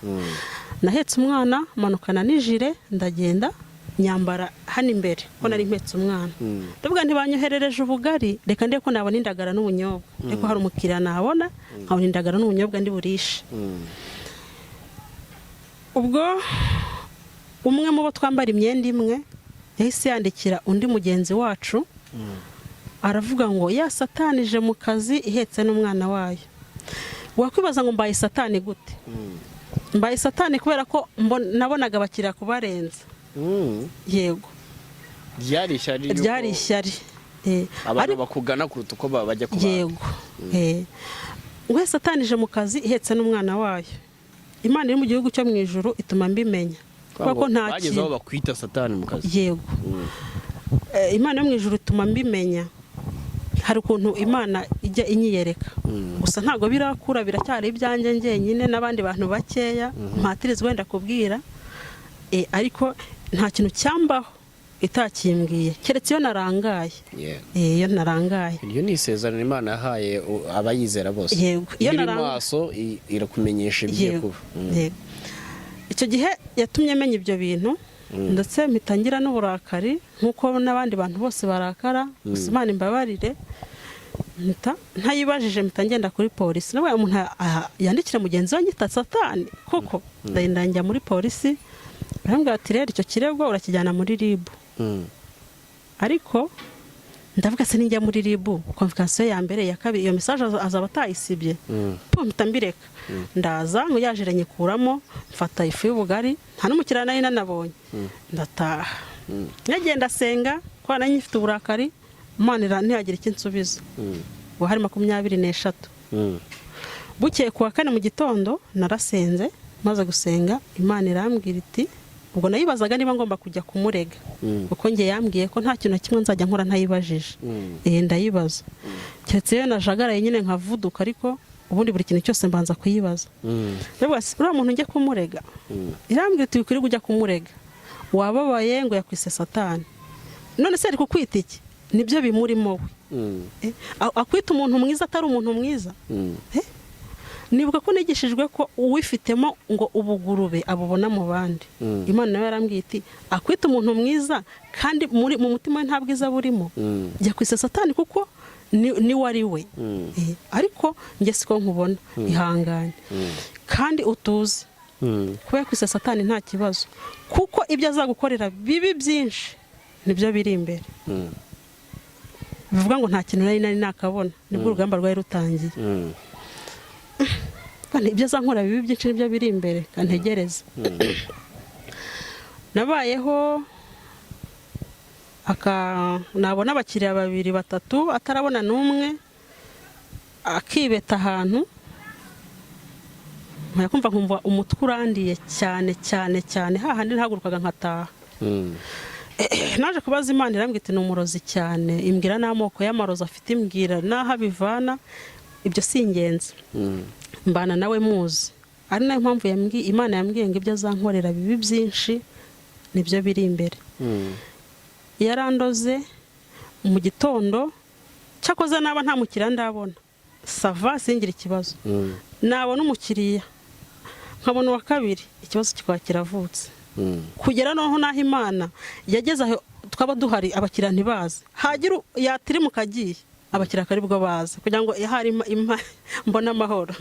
Nahetse umwana, manukana n'ijire, ndagenda nyambara hano imbere ko nari mpetse umwana. Ndavuga nti banyoherereje ubugari, reka ndeko nabona indagara n'ubunyobwa. Reko hari umukiriya nabona, nkabona indagara n'ubunyobwa ndi burishe. Ubwo umwe mu bo twambara imyenda imwe yahise yandikira undi mugenzi wacu, aravuga ngo ya Satanije mu kazi ihetse n'umwana wayo. Wakwibaza ngo mbaye Satani gute? Mbaye Satani kubera ko nabonaga abakiriya kubarenza. Yego. Ryari ishyari. Abantu bakugana kuruta uko bajya kubana. Yego. Ngo Satanije mu kazi ihetse n'umwana wayo. Imana iri mu gihugu cyo mu ijuru ituma mbimenya. Kuko nta kintu bagezeho bakwita Satani mu kazi. Yego. Imana yo mu ijuru ituma mbimenya. Hari ukuntu Imana ijya inyiyereka. Gusa ntago birakura, biracyari ibyanjye njyenyine n'abandi bantu bakeya mpatirizwa wenda kubwira. Ariko nta kintu cyambaho itakimbwiye, keretse iyo narangaye. Iyo narangaye. Iyo ni isezerano Imana yahaye abayizera bose. Yego. Iyo maso irakumenyesha ibyo kuba. Icyo gihe yatumye menya ibyo bintu, ndetse mpitangira n'uburakari nkuko n'abandi bantu bose barakara. Gusa Imana imbabarire, ntayibajije ngenda kuri polisi. Nawe umuntu yandikira mugenzi we ngita Satani koko, ndajya muri polisi, barambwira ati rero icyo kirego urakijyana muri RIB. Ariko ndavuga se ninjya muri ribu konfikansiyo ya mbere ya kabiri iyo message azaba atayisibye mpita mbireka ndaza ngo yaje nyikuramo mfata ifu y'ubugari nta n'umukiriya nari nanabonye ndataha ngenda senga kwa nari nyifite uburakari Imana ntiyagira icyo nsubiza ngo hari 23 bukeye kuwa kane mu gitondo narasenze maze gusenga Imana irambwira iti ubwo nayibazaga niba ngomba kujya kumurega kuko ngiye yambwiye ko nta kintu na kimwe nzajya nkora ntayibajije ndayibaza cyetse najagaraye nyine nkavuduka ariko ubundi buri kintu cyose mbanza kuyibaza ndavuga uriya muntu njye kumurega irambwira iti ukuri kujya kumurega wababaye ngo yakwise Satani none se ari kukwita iki nibyo bimurimo we akwita umuntu mwiza atari umuntu mwiza nibuka ko nigishijwe ko uwifitemo ngo ubugurube abubona mu bandi Imana nawe yarambwiye iti akwita umuntu mwiza kandi mu mutima we nta bwiza burimo jya kwise Satani kuko ni wari we ariko njye siko nkubona ihanganye kandi utuze kuba kwise Satani nta kibazo kuko ibyo azagukorera bibi byinshi nibyo biri imbere bivuga ngo nta kintu nari nakabona nibwo urugamba rwari rutangiye kandi ibyo azankora bibi byinshi nibyo biri imbere kantegereza nabayeho nabona abakiriya 2 3 atarabona n'umwe akibeta ahantu nkumva nkumva umutwe urandiye cyane hahandi ntagurukaga nkataha naje kubaza Imana irambwira iti n'umurozi cyane imbwira n'amoko y'amarozi afite imbwira naho abivana ibyo si ingenzi mbana nawe muzi ari nayo mpamvu Imana yambwiye ngo ibyo azankorera bibi byinshi nibyo biri imbere yarandoze mu gitondo cyakoze naba nta mukiriya ndabona sava singira ikibazo nabona umukiriya nkabona wa kabiri ikibazo kikaba kiravutse kugera noneho naho Imana yageze aho twaba duhari abakiriya ntibaze hagira yatiri mu kagiye abakiriya kari bwo baze kugira ngo hari mbona amahoro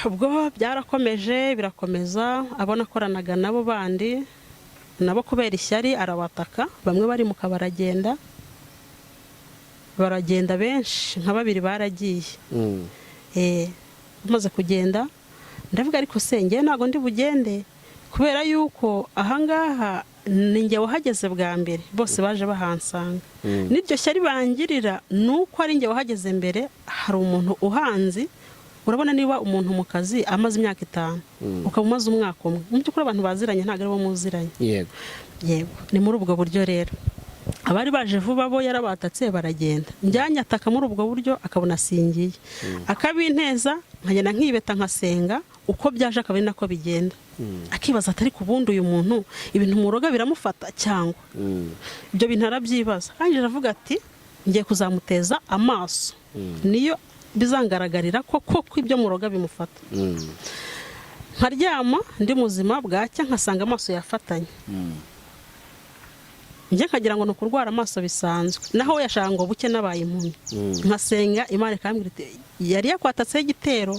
ubwo byarakomeje birakomeza abona koranaga nabo bandi nabo kubera ishyari arabataka bamwe bari mu kabaragenda benshi nka 2 baragiye bamaze kugenda ndavuga ariko senge ntago ndi bugende kubera yuko ahangaha ninjye wahageze bwa mbere bose baje bahansanga niryo shyari bangirira nuko ari njye wahageze mbere hari umuntu uhanzi urabona niba umuntu mu kazi amaze imyaka 5 ukamumaza umwaka umwe mu byukuri abantu baziranye ntago ari bo muziranye yego ni muri ubwo buryo rero abari baje vuba bo yarabatatse baragenda njyanye ataka muri ubwo buryo akabona singiye akabinteza nkagenda nkibeta nkasenga uko byaje akabari nako bigenda akibaza atari kubundi uyu muntu ibintu muroga biramufata cyangwa ibyo bintu arabyibaza kandi aravuga ati ngiye kuzamuteza amaso niyo bizangaragarira ko ibyo muroga bimufata nkaryama ndi muzima bwacya nkasanga amaso yafatanye njye nkagira ngo nukurwara amaso bisanzwe naho yashaka ngo buke nabaye impumyi nkasenga Imana ikambwira iti yari yakwatatse igitero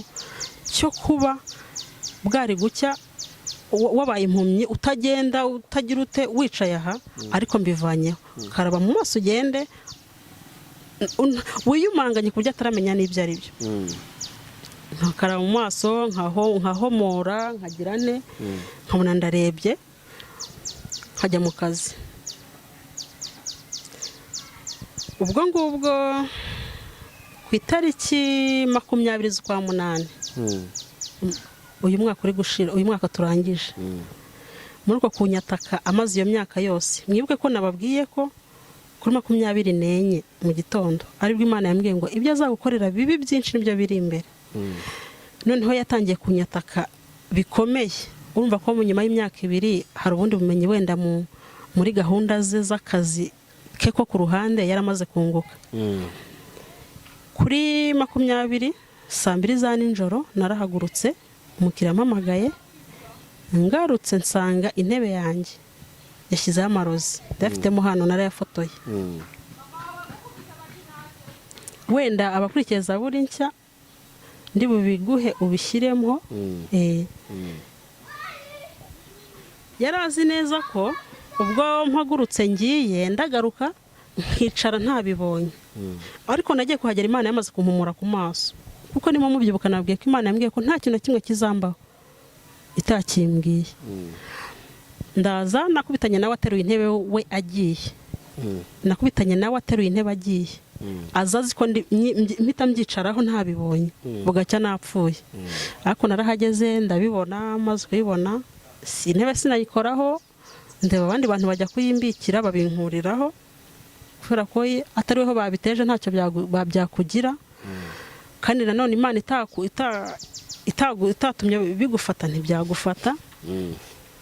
cyo kuba bwari gucya wabaye impumyi utagenda utagira ute wicaye aha ariko mbivanyeho karaba mu maso ugende wiyumanganye kubyo ataramenya n'ibyo ari byo nkaraba mu maso nkahomora nkagira ne nkabona ndarebye nkajya mu kazi ubwo ngubwo ku itariki 20 z'ukwa munani uyu mwaka uri gushira uyu mwaka turangije muri uko kunyataka amazi iyo myaka yose mwibuke ko nababwiye ko kuri 24 mu gitondo aribwo Imana yambwiye ngo ibyo azagukorera bibi byinshi nibyo biri imbere noneho yatangiye kunyataka bikomeye urumva ko mu nyuma y'imyaka 2 hari ubundi bumenyi wenda muri gahunda ze z'akazi ke ko ku ruhande yaramaze kunguka kuri 20 saa 2 za nijoro narahagurutse umukiriya mpamagaye ngarutse nsanga intebe yanjye yashyizeho amarozi ndafitemo hano narayafotoye wenda abakurikeza buri nshya ndi bubiguhe ubishyiremo yarazi neza ko ubwo mpagurutse ngiye ndagaruka nkicara ntabibonye, ariko nagiye kuhagera Imana yamaze kumpumura ku maso, kuko nimo mubyibuka nabwiye ko Imana yambwiye ko nta kintu kimwe kizambaho itakimbwiye. Ndaza nakubitanye nawe ateruye intebe we agiye, nakubitanye nawe ateruye intebe agiye, azazi ko mpita mbyicaraho ntabibonye, bugacya napfuye. Ariko narahageze ndabibona, maze kubibona intebe sinayikoraho, ndeba abandi bantu bajya kuyimbikira babinkuriraho, kubera ko atariho babiteje ntacyo byakugira. Kandi nanone Imana itatumye bigufata ntibyagufata.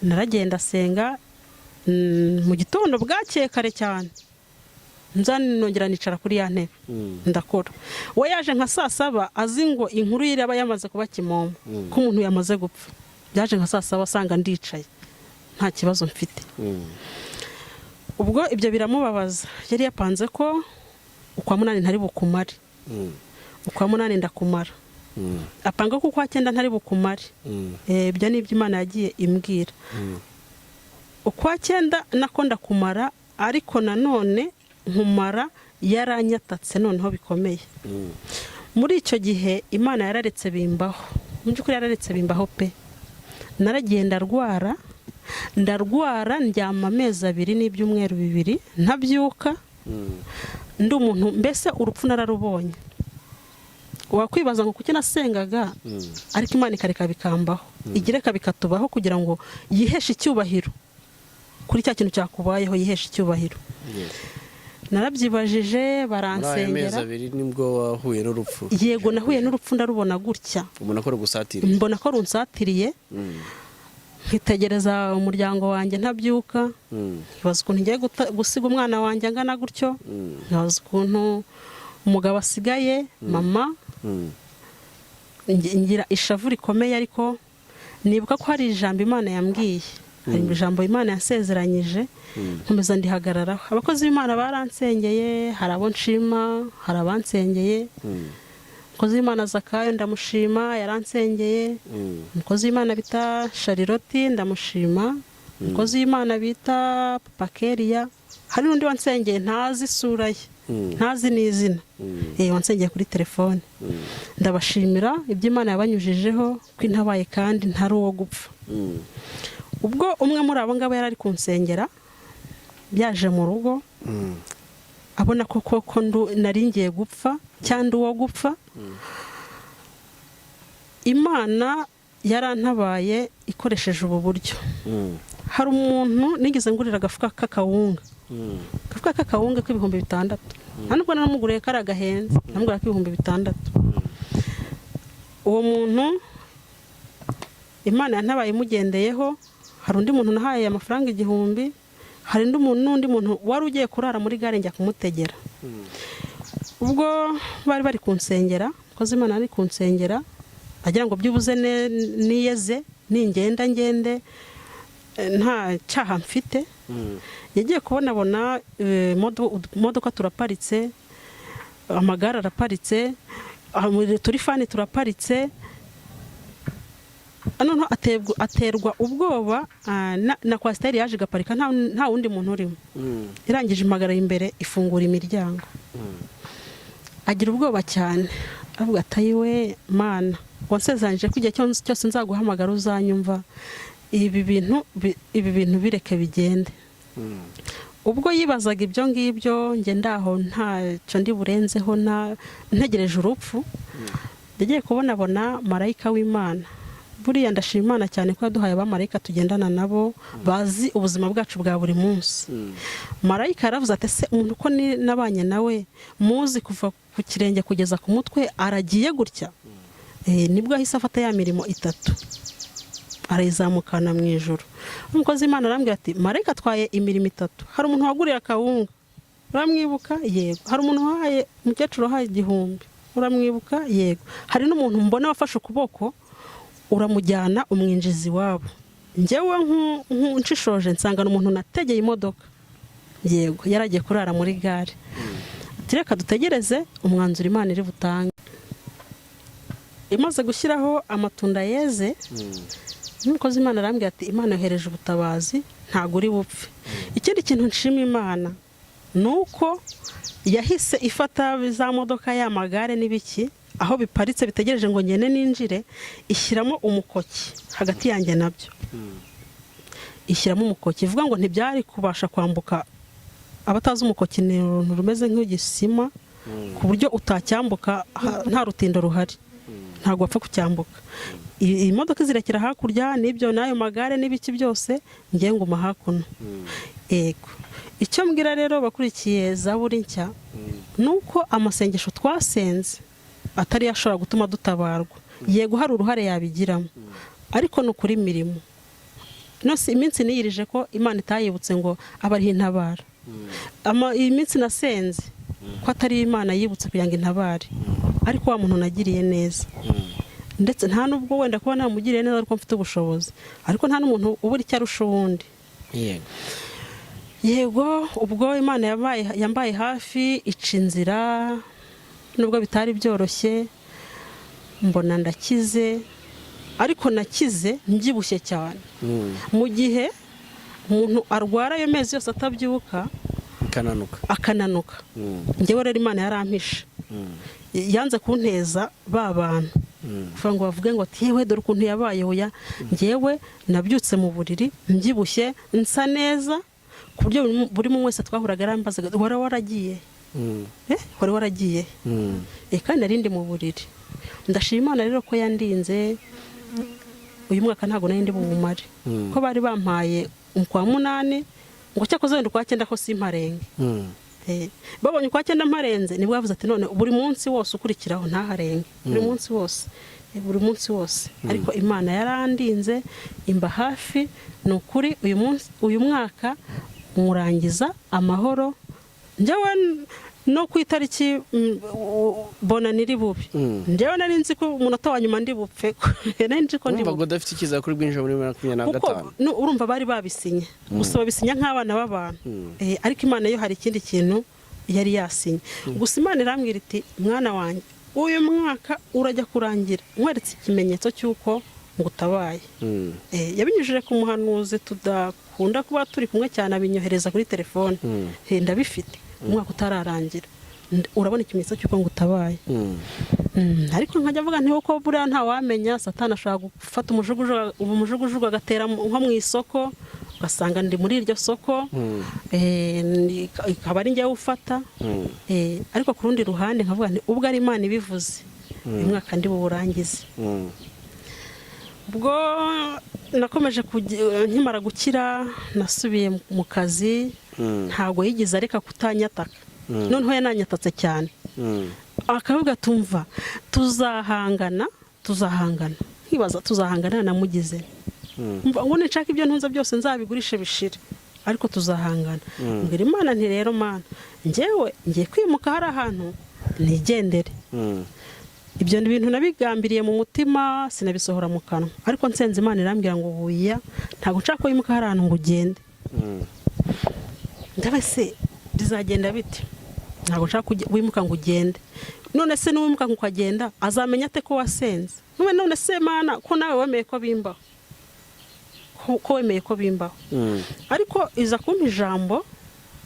Naragenda senga mu gitondo bwakeye kare cyane, nongera nicara kuri ya ntebe ndakora. We yaje nka saa 7 azi ngo inkuru yaba yamaze kuba kimomo ko umuntu yamaze gupfa. Byaje nka saa 7 asanga ndicaye nta kibazo mfite. Ubwo ibyo biramubabaza, yari yapanze ko ukwa 8 ntari bukumare, ukwa 8 ndakumara, apanga ko kwa 9 ntari bukumare. Ibyo ni ibyo Imana yagiye imbwira. Ukwa 9 nako ndakumara, ariko nanone nkumara yaranyatatse noneho bikomeye. Muri icyo gihe Imana yararetse bimbaho, mu by'ukuri yararetse bimbaho pe. Naragiye ndarwara ndyama amezi 2 n'ibyumweru 2 ntabyuka. Ndi umuntu mbese urupfu nararubonye. Wakwibaza ngo kuki nasengaga, ariko Imana ikareka bikambaho, igireka bikatubaho kugira ngo yiheshe icyubahiro kuri cya kintu cyakubayeho, yiheshe icyubahiro. Narabyibajije baransengera. Amezi 2 nibwo wahuye n'urupfu? Yego, nahuye n'urupfu ndarubona gutya. Ubona ko rugusatiriye? Mbona ko runsatiriye. Nkitegereza umuryango wanjye ntabyuka, nkibaza ukuntu ngiye gusiga umwana wanjye angana gutyo, nkibaza ukuntu umugabo asigaye, mama. Ngira ishavu rikomeye, ariko nibuka ko hari ijambo Imana yambwiye, hari ijambo Imana yasezeranyije, nkomeza ndihagararaho. Abakozi b'Imana baransengeye, hari abo nshima, hari abansengeye. Umukozi w'Imana Zakayo ndamushima, yaransengeye. Umukozi w'Imana bita Charlotte ndamushima. Umukozi w'Imana bita Papa Keria. Hari n'undi wansengeye ntazi isura ye, ntazi n'izina, wansengeye kuri telefone. Ndabashimira ibyo Imana yabanyujijeho, ko intabaye kandi ntari uwo gupfa. Ubwo umwe muri abo ngabo yari ari kunsengera, byaje mu rugo, abona ko nari ngiye gupfa cyangwa uwo gupfa. Imana yarantabaye ikoresheje ubu buryo. Hari umuntu nigeze ngurira agafuka k'akawunga, agafuka k'akawunga k'ibihumbi 6. Nubwo namuguriye kari agahenze, namugura k'ibihumbi 6. Uwo muntu Imana yantabaye imugendeyeho. Hari undi muntu nahaye amafaranga 1000, hari n'undi muntu wari ugiye kurara muri gare njya kumutegera. Ubwo bari kunsengera, koze Imana ari kunsengera, agira ngo byubuze niyeze ngende nta cyaha mfite. Yagiye kubona imodoka turaparitse, amagare araparitse, turi fani turaparitse. Noneho aterwa ubwoba na kwasiteri yaje gaparika nta wundi muntu urimo. Irangije impagara imbere ifungura imiryango. Agira ubwoba cyane, avuga ati we Mana, wansezeranyije ko igihe cyose nzaguhamagara uzanyumva, ibi bintu bireke bigende. Ubwo yibazaga ibyo ngibyo, nge ndaho ntacyo ndi burenzeho, ntegereje urupfu. Yagiye kubona marayika w'Imana. Buriya ndashima Imana cyane ko yaduhaye abamarayika tugendana nabo bazi ubuzima bwacu bwa buri munsi. Marayika yaravuze ati se umuntu ko nabanye nawe muzi kuva ku kirenge kugeza ku mutwe aragiye gutya. Nibwo ahise afata ya mirimo 3 arayizamukana mu ijuru. Umukozi w'Imana arambwira ati marayika atwaye imirimo 3. Hari umuntu waguriye akawunga, uramwibuka? Yego. Hari umuntu wahaye umukecuru wahaye 1000, uramwibuka? Yego. Hari n'umuntu mbona wafashe ukuboko uramujyana umwinjizi wabo. Njyewe ncishoje nsangana umuntu nategeye imodoka. Yego, yaragiye kurara muri gare. Ati reka dutegereze umwanzuro Imana iri butange. Imaze gushyiraho amatunda yeze, umukozi Imana arambwira ati Imana yohereje ubutabazi ntago uri bupfe. Ikindi kintu nshima Imana nuko yahise ifata za modoka y'amagare n'ibiki aho biparitse bitegereje ngo ngene ninjire, ishyiramo umukoki hagati yanjye nabyo. Ishyiramo umukoki ivuga ngo ntibyari kubasha kwambuka. Abatazi umukoki ni uruntu rumeze nk'igisima ku buryo utacyambuka nta rutindo ruhari, ntabwo wapfa kucyambuka. Iyi modoka zirekera hakurya n'ibyo n'ayo magare n'ibiki byose ngiye nguma hakuno. Yego, icyo mbwira rero bakurikiye Zaburi nshya nuko amasengesho twasenze atari yashobora gutuma dutabarwa. Yego hari uruhare yabigiramo, ariko no kuri mirimo nose iminsi niyirije ko Imana itayibutse ngo abari intabara. Iyi minsi nasenze ko atari Imana yibutse kugira ngo intabare, ariko wa muntu nagiriye neza. Ndetse nta nubwo wenda kuba namugiriye neza ariko mfite ubushobozi, ariko nta n'umuntu ubura icyo arusha uwundi. Yego, ubwo Imana yambaye hafi ica inzira nubwo bitari byoroshye, mbona ndakize, ariko nakize mbyibushye cyane. Mu gihe umuntu arwara ayo mezi yose atabyuka akananuka, njyewe rero Imana yarampishe. Yanze kunteza ba bantu kugira ngo bavuge ngo yewe dore ukuntu yabaye. Hoya, njyewe nabyutse mu buriri mbyibushye nsa neza ku buryo buri muntu wese twahuraga arambazaga wari waragiye wari waragiye. Kandi narindi mu buriri. Ndashima Imana rero ko yandinze. Uyu mwaka ntago nari ndi bumumare ko bari bampaye kwa 8 ngo cyakoze wenda kwa 9 ko simparenge. Babonye kwa 9 mparenze nibwo bavuze ati none buri munsi wose ukurikiraho ntaharenge, buri munsi wose, buri munsi wose. Ariko Imana yarandinze imba hafi. Ni ukuri uyu mwaka murangiza amahoro. Njyewe no ku itariki bona niri bubi, njyewe nari nzi ko umunota wa nyuma ndi bupfe. Nari nzi ko ndi bupfe. Dafite ikiza kuri bwinjira muri 2025. Urumva bari babisinye gusa babisinya nk'abana b'abantu. Ariko Imana yo hari ikindi kintu yari yasinye. Gusa Imana irambwira iti mwana wanjye uyu mwaka urajya kurangira nkweretse ikimenyetso cy'uko ngutabaye. Yabinyujije ku muhanuzi tudakunda kuba turi kumwe cyane, abinyohereza kuri telefone. Ndabifite. Umwaka utararangira urabona ikimenyetso cy'uko ngutabaye. Ariko nkajya avuga nti uko buriya nta wamenya, Satani ashobora gufata umujugujugu agatera nko mu isoko, ugasanga ndi muri iryo soko, ikaba ari njyewe ufata. Ariko ku rundi ruhande nkavuga nti ubwo ari Imana ibivuze uyu mwaka ndi buwurangize. Ubwo nakomeje nkimara gukira nasubiye mu kazi. Ntabwo yigize areka kutanyataka, noneho yananyatatse cyane. Akavuga tumva tuzahangana. Nkibaza tuzahangana namugize. Ngo nshaka ibyo ntunze byose nzabigurishe bishire, ariko tuzahangana. Mbwira Imana nti rero Mana njyewe ngiye kwimuka hari ahantu nigendere. Ibyo ni ibintu nabigambiriye mu mutima sinabisohora mu kanwa, ariko nsenze Imana irambwira ngo huya ntabwo nshaka kwimuka hari ahantu ngo ugende. Ndabase bizagenda bite? Ntabwo nshaka wimuka ngo ugende. None se n'uwimuka ngo ukagenda azamenya ate ko wasenze? None se Mana ko nawe wemeye ko bimbaho, ko wemeye ko bimbaho. Ariko iza kumpa ijambo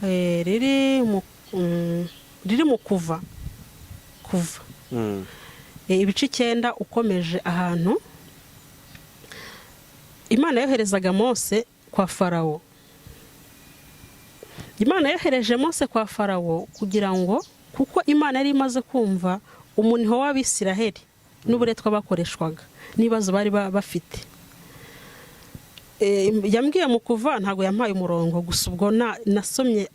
riri mu kuva ibice 9 ukomeje ahantu. Imana yoherezaga Mose kwa Farawo. Imana yohereje Mose kwa Farawo kugira ngo, kuko Imana yari imaze kumva umuniho w'Abisiraheli n'uburetwa bakoreshwaga nibazo bari bafite. Yambwiye mu kuva ntago yampaye umurongo gusa, ubwo nasomye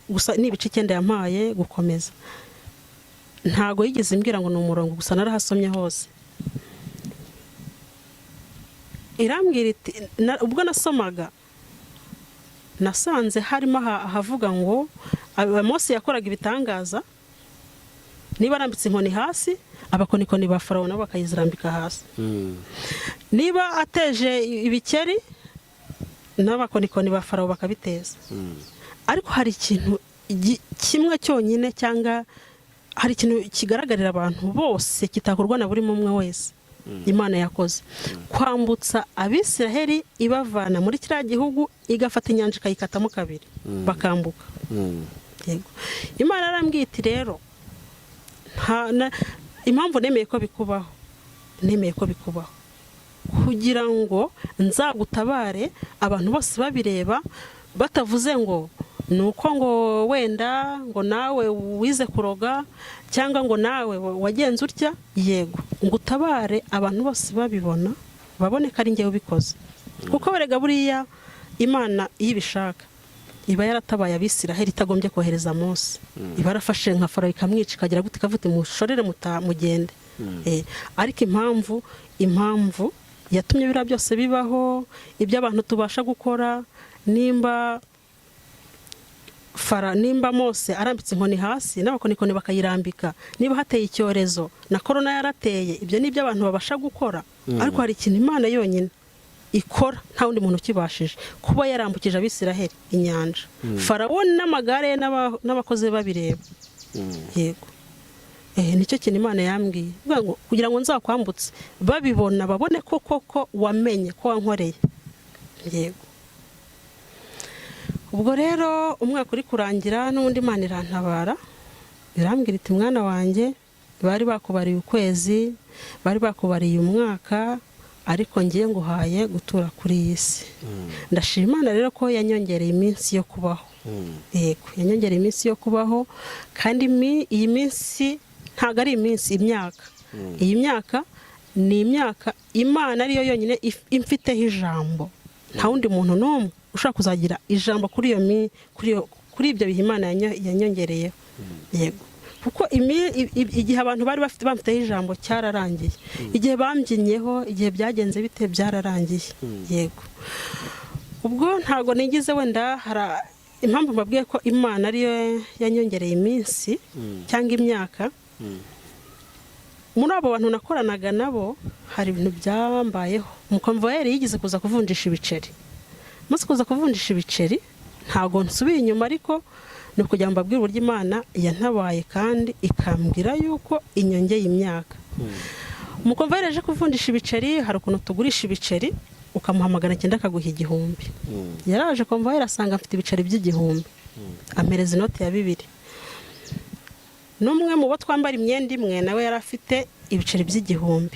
gusa n'ibice 9 yampaye gukomeza. Ntago yigeze imbwira ngo ni umurongo gusa, narahasomye hose. Irambwira iti ubwo nasomaga nasanze harimo ahavuga ngo Mose yakoraga ibitangaza, niba arambitse inkoni hasi abakonikoni ba Farawo nabo bakayizirambika hasi. Niba ateje ibikeri n'abakonikoni ba Farawo bakabiteza. Ariko hari ikintu kimwe cyonyine cyangwa hari ikintu kigaragarira abantu bose kitakorwa na buri umwe wese, Imana yakoze kwambutsa Abisiraheli ibavana muri kiriya gihugu igafata inyanja ikayikatamo kabiri bakambuka. Yego, Imana arambwiye iti rero impamvu nemeye ko bikubaho kugira ngo nzagutabare abantu bose babireba, batavuze ngo nuko ngo wenda ngo nawe wize kuroga cyangwa ngo nawe wagenze utya. Yego, ngutabare abantu bose babibona, babone ko ari njye ubikoze, kuko berega buriya Imana iyo ibishaka iba yaratabaye Abisiraheli itagombye kohereza Mose. Iba yarafashe nka Farawo ikamwica ikagira gute ikavuga mushorere mugende. Ariko impamvu yatumye biriya byose bibaho, ibyo abantu tubasha gukora, nimba Mose arambitse inkoni hasi n'abakonikoni bakayirambika, niba hateye icyorezo na korona yarateye, ibyo ni ibyo abantu babasha gukora. Ariko hari ikintu Imana yonyine ikora nta wundi muntu ukibashije, kuba yarambukije Abisiraheli inyanja, Farawo n'amagare n'abakozi babireba. Yego, nicyo kintu Imana yambwiye kugira ngo nzakwambutse babibona, babone ko koko wamenye ko wankoreye. Yego, ubwo rero umwaka uri kurangira n'undi Imana irantabara, irambwira iti mwana wanjye, bari bakubariye ukwezi, bari bakubariye umwaka, ariko ngiye nguhaye gutura kuri iyi si. Ndashima Imana rero ko yanyongereye iminsi yo kubaho. Yego, yanyongereye iminsi yo kubaho, kandi iyi minsi ntabwo ari iminsi, imyaka. Iyi myaka ni imyaka Imana ariyo yonyine imfiteho ijambo, nta wundi muntu n'umwe ushaka kuzagira ijambo kuri ibyo bihe Imana yanyongereyeho. Yego, kuko igihe abantu bari bafiteho ijambo cyararangiye, igihe bambyinyeho, igihe byagenze bite byararangiye. Yego, ubwo ntabwo nigize wenda hari impamvu mbabwiye ko Imana ariyo yanyongereye iminsi cyangwa imyaka. Muri abo bantu nakoranaga nabo hari ibintu byambayeho. Umukomvayeri yigeze kuza kuvunjisha ibiceri, maze kuza kuvunjisha ibiceri ntabwo nsubiye inyuma, ariko ni ukugira ngo mbabwire uburyo Imana yantabaye kandi ikambwira yuko inyongeye imyaka. Umukomvayeri aje kuvunjisha ibiceri, hari ukuntu tugurisha ibiceri ukamuha 900 akaguha 1000. Yaraje komvayeri asanga afite ibiceri by'1000, ampereza inoti ya 2. N'umwe mu bo twambara imyenda imwe nawe yari afite ibiceri by'1000.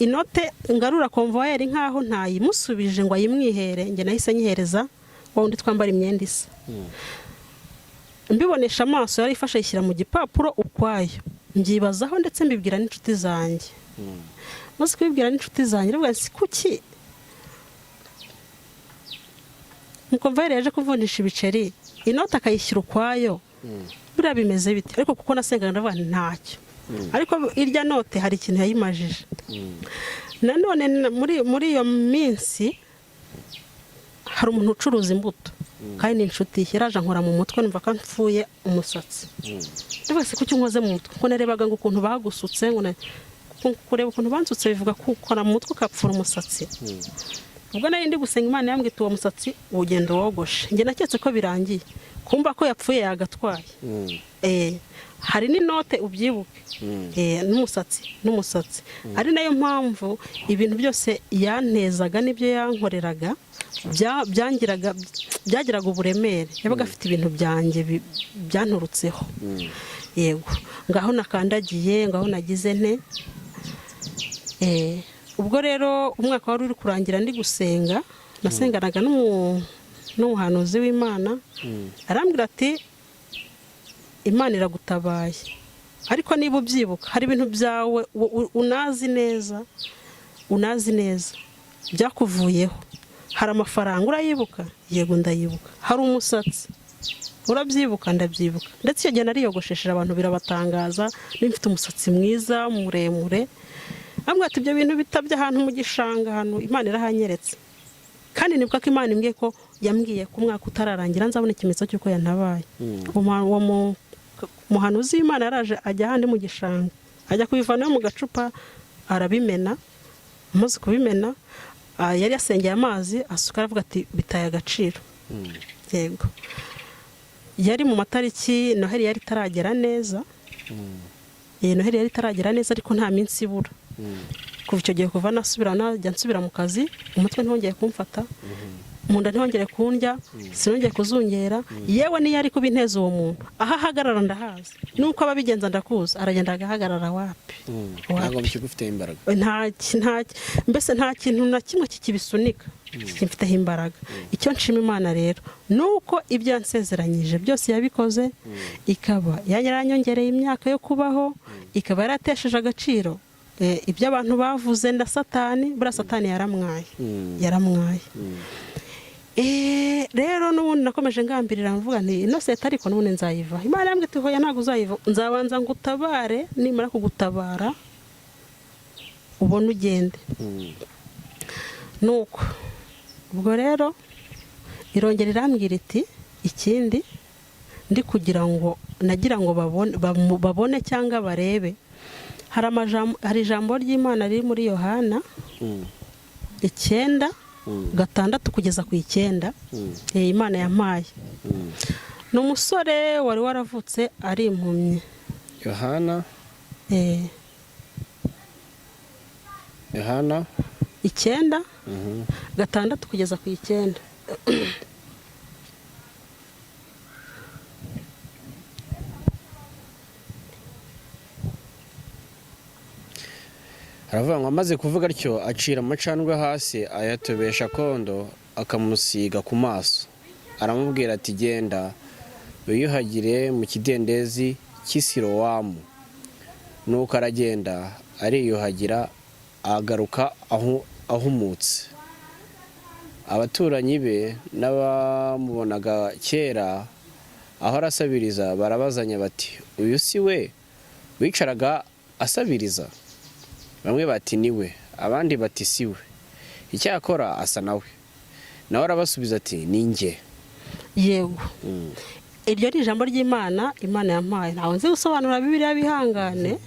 Inote ngarura komvayeri nkaho ntayimusubije ngo ayimwihere, nge nahise nyihereza wa wundi twambara imyenda isa. Mbibonesha amaso yari ifashe yishyira mu gipapuro ukwayo, mbyibazaho ndetse mbibwira n'inshuti zanjye. Maze kubibwira n'inshuti zanjye rero si kuki umukomvayeri yaje kuvunjisha ibiceri inota akayishyira ukwayo, buriya bimeze bite? Ariko kuko nasengaga ndavuga ntacyo, ariko irya note hari ikintu yayimajije. Nanone muri iyo minsi hari umuntu ucuruza imbuto kandi inshuti yaraje nkora mu mutwe, numva ko mfuye umusatsi. Ndavuga se kuki nkoze mu mutwe, ko narebaga ngo ukuntu bagusutse, ngo kureba ukuntu bansutse bivuga ko ukora mu mutwe ukapfura umusatsi. Ubwo nari ndi gusenga Imana yambwita uwo musatsi ugenda wogoshe, nge naketse ko birangiye, kumva ko yapfuye yagatwaye. Hari n'inote ubyibuke, n'umusatsi. Ari nayo mpamvu ibintu byose yantezaga n'ibyo yankoreraga byagiraga uburemere, yabaga afite ibintu byanjye byanturutseho. Yego, ngaho nakandagiye, ngaho nagize nte. Ubwo rero umwaka wari uri kurangira ndi gusenga, nasenganaga n'umuhanuzi w'Imana, arambwira ati Imana iragutabaye, ariko niba ubyibuka hari ibintu byawe unazi neza byakuvuyeho. Hari amafaranga urayibuka? Yego ndayibuka. Hari umusatsi urabyibuka? Ndabyibuka. Ndetse icyo gihe nariyogoshesheje, abantu birabatangaza, nimfite umusatsi mwiza muremure. Ambwira ati ibyo bintu bitabye ahantu mu gishanga, hano Imana irahanyeretse. Kandi nibuka ko Imana imbwiye ko yambwiye ku mwaka utararangira nzabona ikimenyetso cy'uko yantabaye. Uwo muhanuzi w'Imana yaraje ajya ahandi mu gishanga, ajya kubivanayo mu gacupa arabimena. Amaze kubimena yari yasengeye amazi asuka, aravuga ati bitaye agaciro. Yego, yari mu matariki Noheli yari taragera neza. Noheli yari itaragera neza ariko nta minsi ibura. Kuva icyo gihe kuva najya nsubira mu kazi, umutwe ntongeye kumfata, mu nda ntongeye kundya, sinongeye kuzungera, yewe niyo ari kuba inteza uwo muntu aho ahagarara ndahazi, nuko ababigenza ndakuzi, aragenda agahagarara wapi. ntabwo bikigufiteho imbaraga. Mbese nta kintu na kimwe kikibisunika kimfiteho imbaraga. Icyo nshima Imana rero nuko ibyo yansezeranyije byose yabikoze, ikaba yaranyongereye imyaka yo kubaho, ikaba yaratesheje agaciro ibyo abantu bavuze nda Satani. Buriya Satani yaramwaye. Rero n'ubundi nakomeje ngambirira mvuga nti ino seta ariko n'ubundi nzayiva. Imana yambwiye iti hoya ntabwo uzayiva, nzabanza ngutabare, nimara kugutabara ubone ugende. Nuko ubwo rero irongera irambwira iti ikindi ndi kugira ngo nagira ngo babone cyangwa barebe, hari ijambo ry'Imana riri muri Yohana 9:6 kugeza ku 9, Imana yampaye. Ni umusore wari waravutse ari impumyi. Yohana 9:6 kugeza ku 9. aravuga ngo amaze kuvuga atyo acira amacandwe hasi ayatobesha kondo akamusiga ku maso, aramubwira ati genda wiyuhagire mu kidendezi cy'Isilowamu. Nuko aragenda ariyuhagira agaruka ahumutse. Abaturanyi be n'abamubonaga kera aho arasabiriza barabazanya bati uyu si we wicaraga asabiriza? Bamwe bati niwe, abandi bati si we, icyakora asa nawe. Nawe arabasubiza ati ni njye. Yego. Iryo ni ijambo ry'Imana yampaye. Ntawe nzi gusobanura Bibiliya bihangane.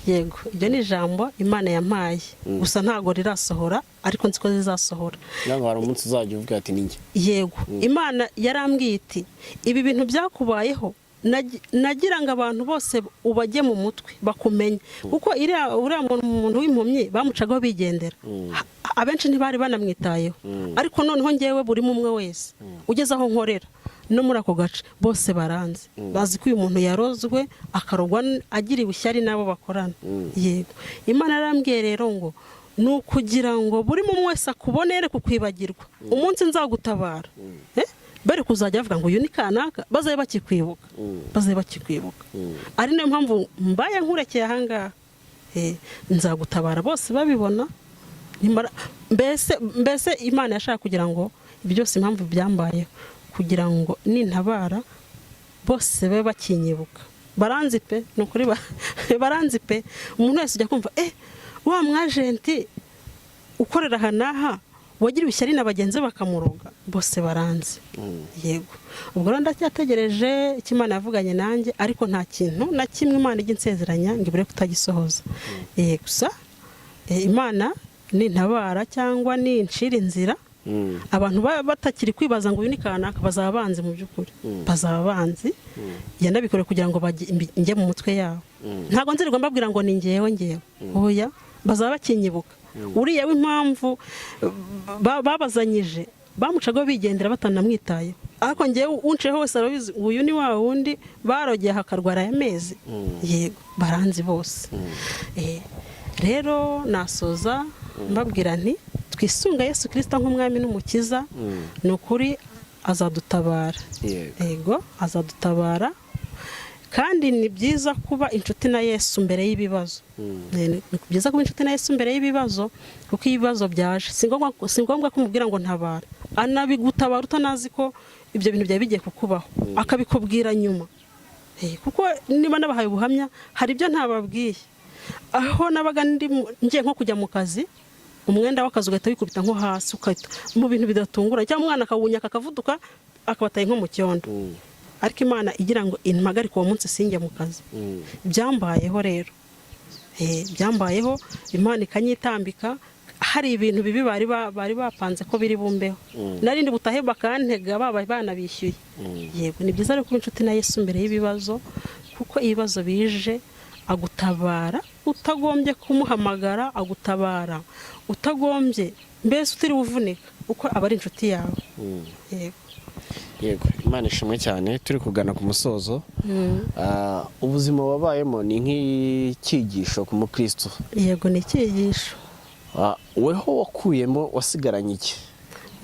Yego, iryo ni ijambo Imana yampaye. Gusa ntago rirasohora ariko nzi ko zizasohora. Ntabwo hari umunsi uzajya uvuga ati ni njye. Yego. Imana yarambwiye iti ibi bintu byakubayeho nagira ngo abantu bose ubajye mu mutwe bakumenye, kuko uriya muntu w'impumyi bamucagaho bigendera. Abenshi ntibari banamwitayeho, ariko noneho ngewe buri umwe wese ugeze aho nkorera no muri ako gace bose baranze, bazi ko uyu muntu yarozwe akarogwa agiriwe ishyari n'abo bakorana. Yego, Imana yarambwiye rero ngo ni ukugira ngo buri umwe wese akubonere kukwibagirwa umunsi nzagutabara. Bari kuzajya bavuga ngo uyu ni kanaka, bazaye bakikwibuka. Ari niyo mpamvu mbaye nkurekeye ahangaha, nzagutabara bose babibona. Mbese Imana yashaka kugira ngo byose impamvu byambayeho kugira ngo nintabara bose babe bakinyibuka. Baranzi pe, nukuri baranzi pe. Umuntu wese ujya kumva wa mwajenti ukorera aha n'aha wagira ishyari na bagenzi bakamuroga, bose baranze. Yego, ubwo rero ndacyategereje icyo Imana yavuganye nanjye, ariko nta kintu na kimwe Imana ijya insezeranya ngo ibure kutagisohoza. Gusa Imana nintabara cyangwa nincira inzira, abantu batakiri kwibaza ngo uyu ni kanaka, bazaba banzi mu by'ukuri. Bazaba banzi, yanabikore kugira ngo njye mu mutwe yabo. Ntabwo nzirirwa mbabwira ngo ni ngewe. Oya, bazaba bakinyibuka. Uriya w'impamvu babazanyije bamucagaho bigendera batanamwitaye, ariko ngewe unceho wese arabizi uyu ni wa wundi barogeye hakarwara amezi. Yego, baranzi bose. Rero nasoza mbabwira nti twisunga Yesu Kristo nk'umwami n'umukiza, ni ukuri azadutabara. Yego, azadutabara. Kandi ni byiza kuba inshuti na Yesu mbere y'ibibazo. Ni byiza kuba inshuti na Yesu mbere y'ibibazo, kuko ibibazo byaje si ngombwa kumubwira ngo ntabara. Anabigutabara utanazi ko ibyo bintu byawe bigiye kukubaho, akabikubwira nyuma. Kuko niba nabahaye ubuhamya, hari ibyo ntababwiye. Aho nabaga ngiye nko kujya mu kazi, umwenda w'akazi ugahita wikubita nko hasi, ukahita mu bintu bidatungura, cyangwa umwana akawunya akavuduka akabataye nko mu cyondo. Ariko Imana igira ngo intagarike uwo munsi sinjye mu kazi. Byambayeho rero, byambayeho, Imana ikanyitambika. Hari ibintu bibi bari bapanze ko biri bumbeho, narindi butahe bakantega baba banabishyuye. Yego, ni byiza rero kuba inshuti na Yesu mbere y'ibibazo, kuko ibibazo bije agutabara utagombye kumuhamagara, agutabara utagombye, mbese utiriwe uvunika, uko aba ari inshuti yawe. Yego. Yego, Imana ishimwe cyane. Turi kugana ku musozo. Ubuzima wabayemo ni nk'icyigisho ku mukristo. Yego, ni icyigisho. Weho wakuyemo wasigaranye iki?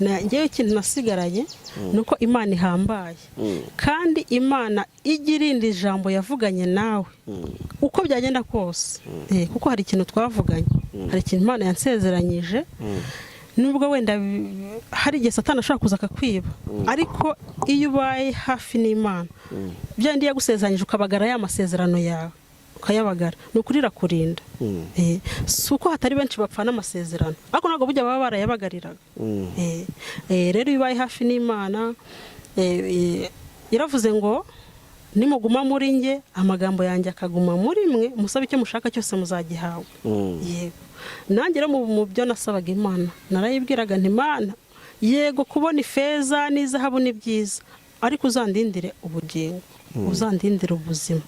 Ngewe ikintu nasigaranye nuko Imana ihambaye, kandi Imana igira irindi jambo yavuganye nawe uko byagenda kose, kuko hari ikintu twavuganye, hari ikintu Imana yansezeranyije, nubwo wenda hari igihe Satani ashobora kuza akakwiba, ariko iyo ubaye hafi n'Imana, byandi yagusezeranyije ukabagara ya masezerano yawe, ukayabagara, ni ukuri irakurinda. Si uko hatari benshi bapfana amasezerano, ariko ntabwo bujya baba barayabagariraga. Rero iyo ubaye hafi n'Imana, iravuze ngo nimuguma muri nge, amagambo yanjye akaguma muri mwe, musabe icyo mushaka cyose muzagihawe. Yego, nanjye rero mu byo nasabaga Imana narayibwiraga nti Imana, yego kubona ifeza n'izahabu ni byiza, ariko uzandindire ubugingo, uzandindire ubuzima.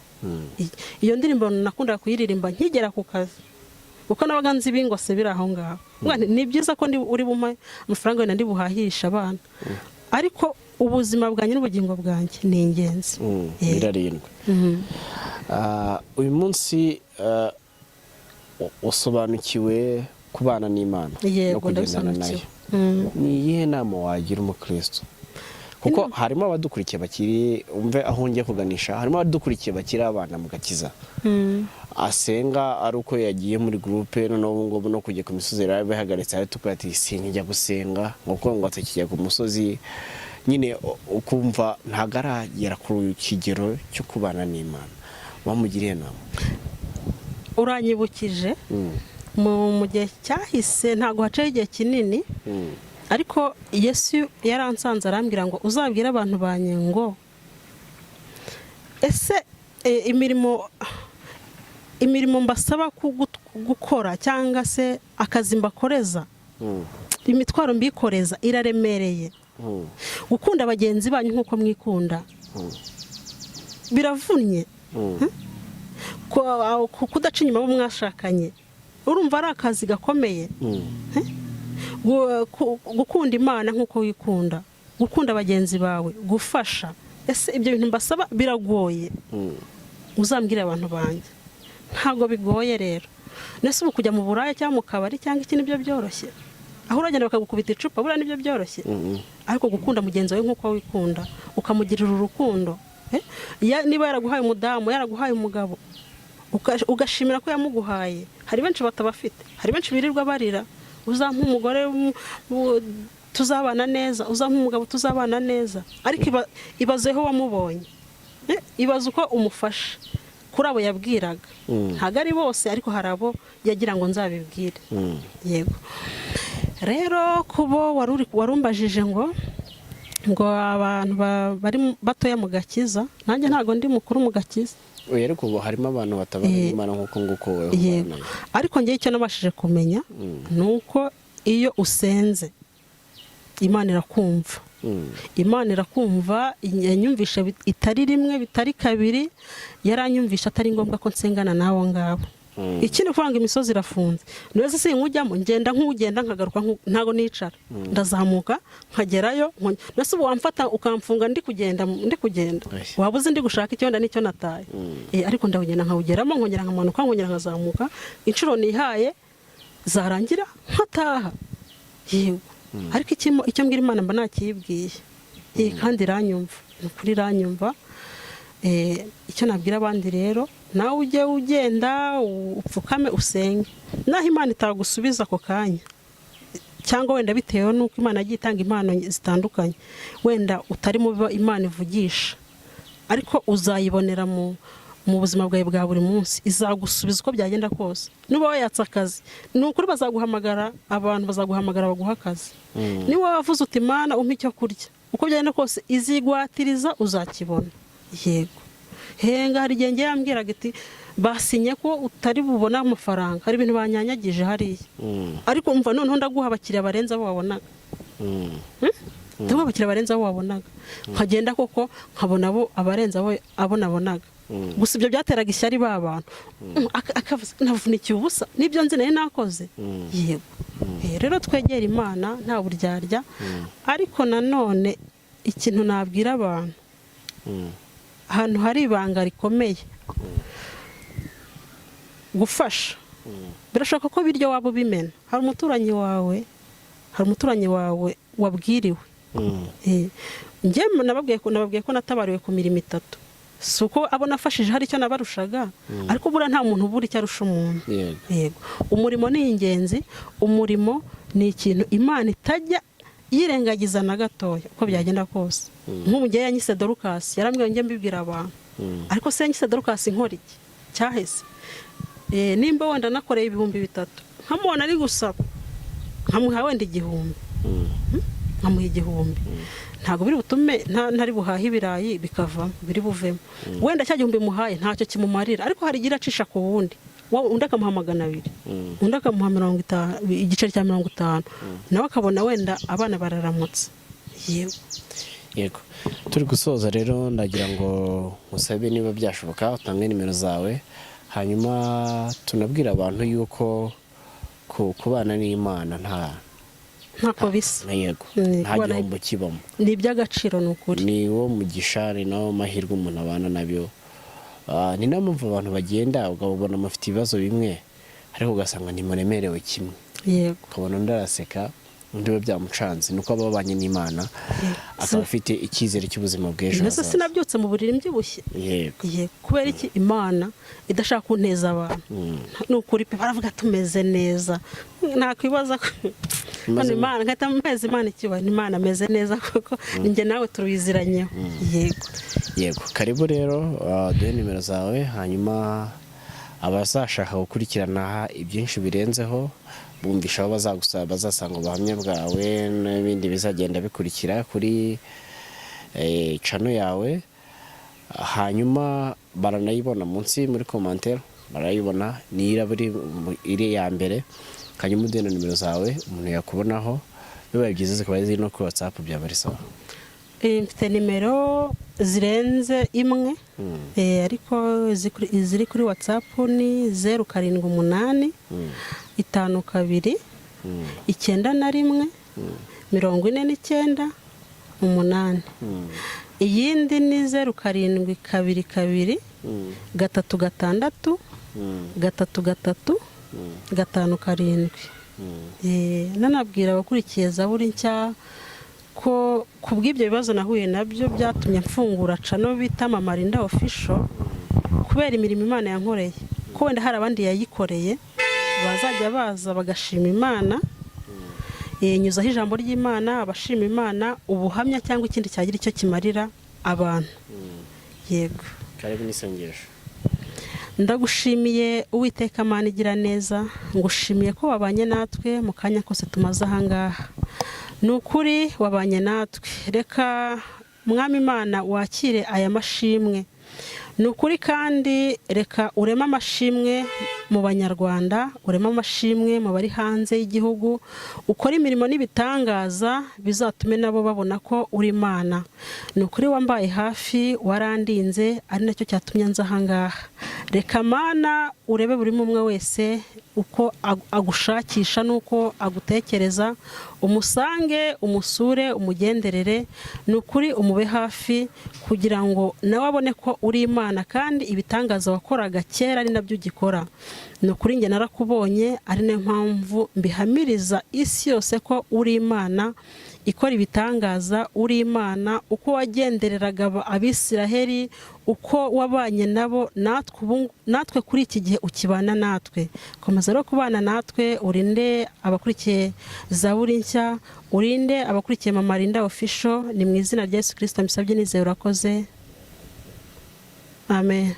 Iyo ndirimbo nakundaga kuyiririmba nkigera ku kazi, kuko nabaga nzi bingose biri aho ngaho. Ni byiza ko uri bumpe amafaranga wenda ndi buhahisha abana, ariko ubuzima bwanjye n'ubugingo bwanjye ni ingenzi. Birarindwa. Uyu munsi usobanukiwe kubana n'Imana no kugendana nayo. Ni iyihe nama wagira umukristo? Kuko harimo abadukurikiye bakiri, umve aho ngiye kuganisha, harimo abadukurikiye bakiri abana mu gakiza, asenga ari uko yagiye muri groupe, noneho ubu ngubu no kujya ku misozi yarabihagaritse, ari tukora ati sinkijya gusenga, nguko ngo atakijya ku musozi, nyine ukumva ntago aragera ku kigero cyo kubana n'Imana. Wamugiriye nama? Uranyibukije mu gihe cyahise, ntago haciye igihe kinini, ariko Yesu yaransanze arambwira ngo uzabwire abantu banye ngo ese imirimo mbasaba gukora cyangwa se akazi mbakoreza, imitwaro mbikoreza iraremereye. Gukunda bagenzi banyu nk'uko mwikunda biravunnye. Kudaca inyuma abo mwashakanye, urumva ari akazi gakomeye. Gukunda Imana nk'uko wikunda, gukunda bagenzi bawe, gufasha, ese ibyo bintu mbasaba biragoye? Uzambwire abantu banjye. Ntabwo bigoye rero. Nese ubu kujya mu buraya cyangwa mu kabari cyangwa iki nibyo byoroshye? Aho uragenda bakagukubita icupa, buriya nibyo byoroshye? Ariko gukunda mugenzi wawe nk'uko wikunda, ukamugirira urukundo, niba yaraguhaye umudamu, yaraguhaye umugabo, ugashimira ko yamuguhaye. Hari benshi batabafite, hari benshi birirwa barira, uzampa umugore tuzabana neza, uzampa umugabo tuzabana neza, ariko ibazeho wamubonye, ibaze uko umufasha kuri abo yabwiraga. Ntabwo ari bose, ariko hari abo yagira ngo nzabibwire. Yego, rero kubo warumbajije ngo abantu bari batoya mu gakiza, nanjye ntabwo ndi mukuru mu gakiza. Ariko ubu harimo abantu batabana n'Imana nk'uko nguko wewe. Yego, ariko ngewe icyo nabashije kumenya ni uko iyo usenze Imana irakumva. Imana irakumva, yanyumvisha itari rimwe bitari kabiri, yaranyumvisha atari ngombwa ko nsengana nawo ngabo. Ikindi kuvanga imisozi irafunze, nose sinkujyamo, ngenda nk'ugenda nkagaruka, ntago nicara, ndazamuka nkagerayo. Nose ubu wamfata ukamfunga ndi kugenda, wabuze ndi gushaka icyo wenda nicyo nataye. Ariko ndawugenda nkawugeramo, nkongera nkamanuka, nkongera nkazamuka, inshuro nihaye zarangira nkataha. Yego, ariko icyo mbwira Imana mba nakiyibwiye, kandi iranyumva, ni ukuri iranyumva. Icyo nabwira abandi rero, nawe ujye ugenda upfukame usenge, naho Imana itagusubiza ako kanya, cyangwa wenda bitewe n'uko Imana yagiye itanga impano zitandukanye, wenda utari mu biba Imana ivugisha, ariko uzayibonera mu buzima bwawe bwa buri munsi, izagusubiza uko byagenda kose. Nuba wayatse akazi, ni ukuri bazaguhamagara, abantu bazaguhamagara baguha akazi. Niba wavuze uti Imana umpe icyo kurya, uko byagenda kose izigwatiriza, uzakibona. Yego, henga hari igihe ngiye yambwiraga iti basinye ko utari bubona amafaranga, hari ibintu banyanyagije hariya, ariko umva noneho ndaguha abakiriya barenze abo wabonaga. Ndaguha abakiriya barenze abo wabonaga, nkagenda koko nkabona abo abarenze abo nabonaga. gusa ibyo byateraga ishyari ba bantu akavuga navunikiye ubusa n'ibyo nzi nari nakoze yego rero twegera Imana nta buryarya ariko nanone ikintu nabwira abantu ahantu hari ibanga rikomeye gufasha birashoboka ko biryo waba ubimena hari umuturanyi wawe wabwiriwe njye nababwiye ko natabariwe ku mirimo 3 si uko abo nafashije hari icyo nabarushaga ariko buriya nta muntu ubura icyo arusha umuntu yego umurimo ni ingenzi umurimo ni ikintu Imana itajya yirengagiza na gatoya uko byagenda kose nk'ubu ngiye yanyise Dorukasi yarambwiye njye mbibwira abantu ariko se yanyise Dorukasi nkora iki cyaheze nimba wenda nakoreye 3,000 nkamubona ari gusaba nkamuha wenda 1,000 nkamuha 1,000 ntago biri butume ntari buhaha ibirayi bikavamo biri buvemo wenda cya 1,000 muhaye ntacyo kimumarira ariko hari gira acisha ku wundi undi akamuha 200 undi akamuha 50 igiceri cya 50 nawe akabona wenda abana bararamutse yego turi gusoza rero ndagira ngo musabe niba byashoboka utange nimero zawe hanyuma tunabwira abantu yuko kubana n'Imana ntako bisa yego nta gihombo kibamo ni iby'agaciro n'ukuri ni wo mugisha ni nawo mahirwe umuntu abana nabyo ni nayo mpamvu abantu bagenda ukabona mufite ibibazo bimwe ariko ugasanga ntimuremerewe kimwe yego ukabona undi araseka undi we byamucanze nuko ababanye n'Imana akaba afite icyizere cy'ubuzima bw'ejo hazaza sinabyutse mu buriri mbyibushye yego kubera iki Imana idashaka kunteza abantu n'ukuri pe baravuga tumeze neza nakwibaza ko Imana nkata meze Imana ikiba Imana ameze neza kuko ninjye nawe turubiziranyeho yego karibu rero duhe nimero zawe hanyuma abazashaka gukurikirana ibyinshi birenzeho bumvisha aho bazasanga ubuhamya bwawe n'ibindi bizagenda bikurikira kuri channel yawe hanyuma baranayibona munsi muri commentaire barayibona niira buri iri ya mbere hanyuma udena nimero zawe umuntu yakubonaho bibaye byiza zikaba ziri no kuri WhatsApp byaba ari sawa mfite nimero zirenze imwe ariko ziri kuri WhatsApp ni 078 52 91 49 8 iyindi ni 0722 366 3 5 nanabwira abakurikiye Zaburi nshya ko kubw'ibyo bibazo nahuye nabyo byatumye mfungura channel bita Mamarinda Official kubera imirimo Imana yankoreye ko wenda hari abandi yayikoreye bazajya baza bagashima Imana nyuzaho ijambo ry'Imana abashima Imana ubuhamya cyangwa ikindi cyagira icyo kimarira abantu yego karibu n'isengesho ndagushimiye Uwiteka Mana igira neza ngushimiye ko wabanye natwe mu kanya kose tumaze ahangaha nukuri wabanye natwe reka Mwami Imana wakire aya mashimwe nukuri kandi reka urema amashimwe mu banyarwanda urema amashimwe mu bari hanze y'igihugu ukora imirimo n'ibitangaza bizatume nabo babona ko uri Imana nukuri wambaye hafi warandinze ari nacyo cyatumye nza ahangaha reka Mana urebe buri umwe wese uko agushakisha nuko agutekereza umusange umusure umugenderere nukuri umube hafi kugira ngo nawe abone ko uri Imana kandi ibitangaza wakoraga kera ari nabyo ugikora nukuri nge narakubonye ari nayo mpamvu mbihamiriza isi yose ko uri Imana ikora ibitangaza uri Imana uko wagendereraga Abisiraheli uko wabanye nabo natwe kuri iki gihe ukibana natwe komeza rero kubana natwe urinde abakurikiye Zaburi nshya urinde abakurikiye Mamarinda Official ni mu izina rya Yesu Kristo mbisabye nizeye urakoze amen.